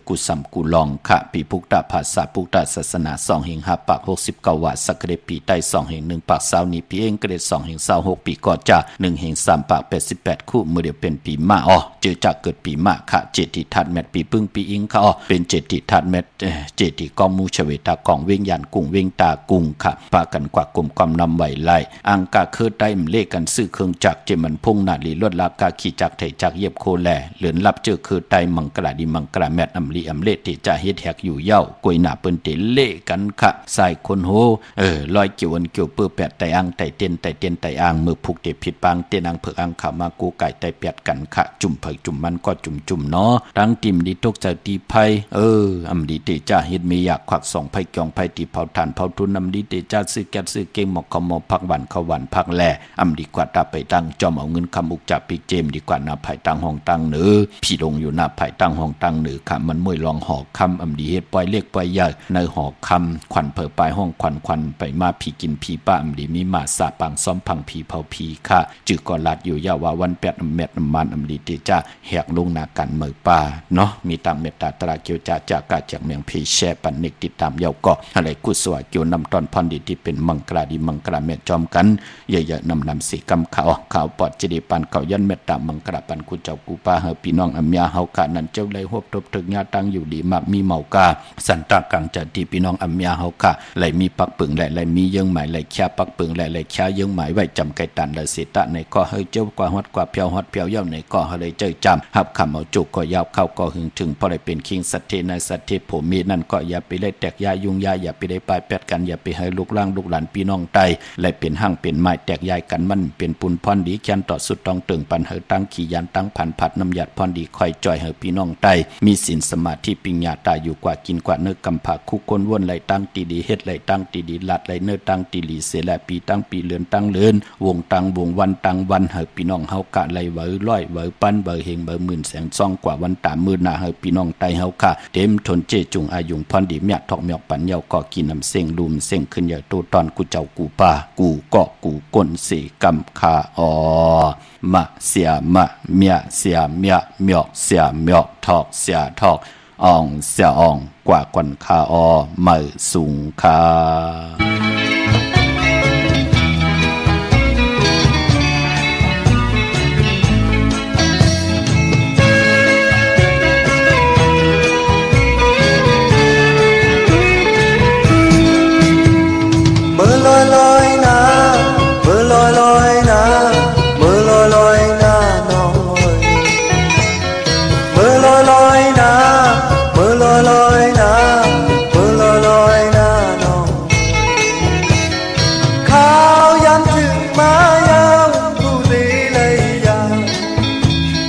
S1: กูสัมกูลองค่ะปีพุกตะภาษาพุกตะศาสนา2แห่ง5ปาก69วัดสักเรปีใต้2แห่ง1ปาก20นี้ปีเองเกรด2แห่ง26ปีก่อจ้า1แห่ง3ปาก88คู่มื้อเดียวเป็นปีมะเจอจากเกิดปีมะค่ะเจติทัดแมดปีปึ้งปีอิงค่ะเป็นเจติทัดแมดเจติกองมูชเวตากองเว้งยันกุ้งเว้งตากุ้งค่ะปากันกว่ากลมความนำไหวไล่อังกาคือได้เลขกันซื้อเครื่องจักรเจมันพุ่งนาลีลวดลากาขี่จักรไถจักรเย็บโคแลเหลือนรับเจอคือไตมังกราดีมังกราแมดอำลีอำเลติจะเฮ็ดแฮกอยู่เย้ากวยหน้าเปิ้นเตเลกันค่ะใส่คนโหลอยเกี่ยวเกี่ยวเปื้อแปดไตอังไตเต้นไตเต้นไตอังมือผูกเตผิดปังเต้นอังเผือกอังขามากูไก่ไตแปดกันค่ะจุ่มเผยจุ่มมันก็จุ่มเนาะตั้งติมดีตกใจตีไผอำลีเตจะเฮ็ดมีอยากควักส่องไผกองไผตีเผาทานเผาทุนอำลีเตจะซื้อแก๊สซื้อเก่งหมอกขมพักหวานเข้าหวานพักแลอำดีกว่าตาไปตั้งจอมเอาเงินคำอุกจับปีเจมดีกว่าหน้าไผ่ตั้งห้องตั้งเหนือพี่ลงอยู่หน้าไผ่ตั้งห้องตั้งเหนือค่ะมันมวยลองหอคำอำดีเฮ็ดปล่อยเล็กปล่อยใหญ่ในหอคำขวัญเผอปลายห้องขวัญไปมาพี่กินพี่ป้าอำดีมีมาสาปังซ้อมพังพี่เผาพี่ค่ะจื้อก่อลัดอยู่ยาวว่าวันแปดเม็ดน้ำมันอำดีเตจ้าแหกลงนากันเมือป่าเนาะมีตามเมตตาตราเกียวจ่าจากกาจากเมืองพีแชปันนิกติดตามเยาเกาะอะไรกุศลเกี่ยวนำตอนพรดีที่เป็นมังกราดีมังกราเม็ดจอมกันเยอะๆนำสีกำขาวปอดจิริปันเขายันเมตตามังกราปันกุเจ้ากูปาเฮพี่น้องอำยาเฮาขานันเจ้าเลยหวบทบถึงญาตั้งอยู่ดีมากมีเมากาสันตากังจัดที่พี่น้องอำยาเฮาขาไหลมีปักปึงไหลมีเยื่อหมายไหลแค่ปักปึงไหลแค่เยื่อหมายไว้จำไก่ตันไหลเสตะในก็เฮเจ้ากว่าฮอดกว่าเพียวฮอดเพียวเย้าในก็เฮเลยเจ้าจำหับคำเอาจุกก็ยาวเข้าก็หึงถึงพอได้เป็นคิงสัตเทในสัตเทผมมีนั่นก็อย่าไปได้แตกยายุ่งยาอย่าไปได้ปลายแปดกันอย่าไปให้ลูกล่างลูกหลานพี่น้องไตและเป็นห้างเป็นไม้แตกยายกันมันเป็นปุนพรดีแค้นต่อสุดต้องตึงปันเฮตั้งขี่ยันตั้งพันผัดน้ำหยัดพรดีคอยจอยเฮพี่น้องไตมีศีลสมาธิปิญญาตาอยู่กว่ากินกว่าเนื้อกำผาคุกคนวนไหลตั้งตีดีเฮ็ดไหลตั้งตีดีลัดไหลเนื้อตั้งตีหลีเสละปีตั้งปีเลือนตั้งเลือนวงตั้งวงวันตั้งวันเฮพี่น้องเฮากะไหลเวอร้อยเวอปั้นเวอเฮงเวอหมื่นแสงซองกว่าวันตามมือหน้าเฮพี่น้องไตเฮาค่ะเต็มทนเจจุงอายุงพรดีเมียทอกเมียปันเยาก็กินน้ำเส้งลุมเส้งขึ้นใหญ่โตตอนกูเจ้ากูป่ากูเกาะกูก้นสีกำคามะเสียมะเมียเสียเมียเมียเสียเมียทอกเสียทอกอ่องเสียอ่องกว่าก่อนคาเหมือสูงคา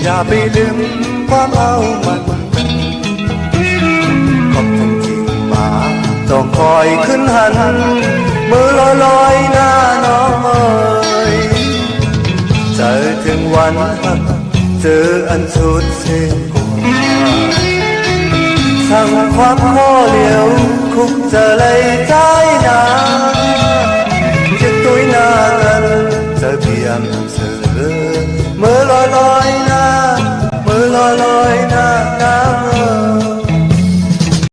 S8: อย่าไปลืมความเอามันขอบทันทีมาต้องคอยขึ้นหันมือลอยหน้าน้องเอ๋ยเจอถึงวันเจออันสุดเส้นกว่าสั่งความพ่อเหลียวคุกจะเลยใจหนา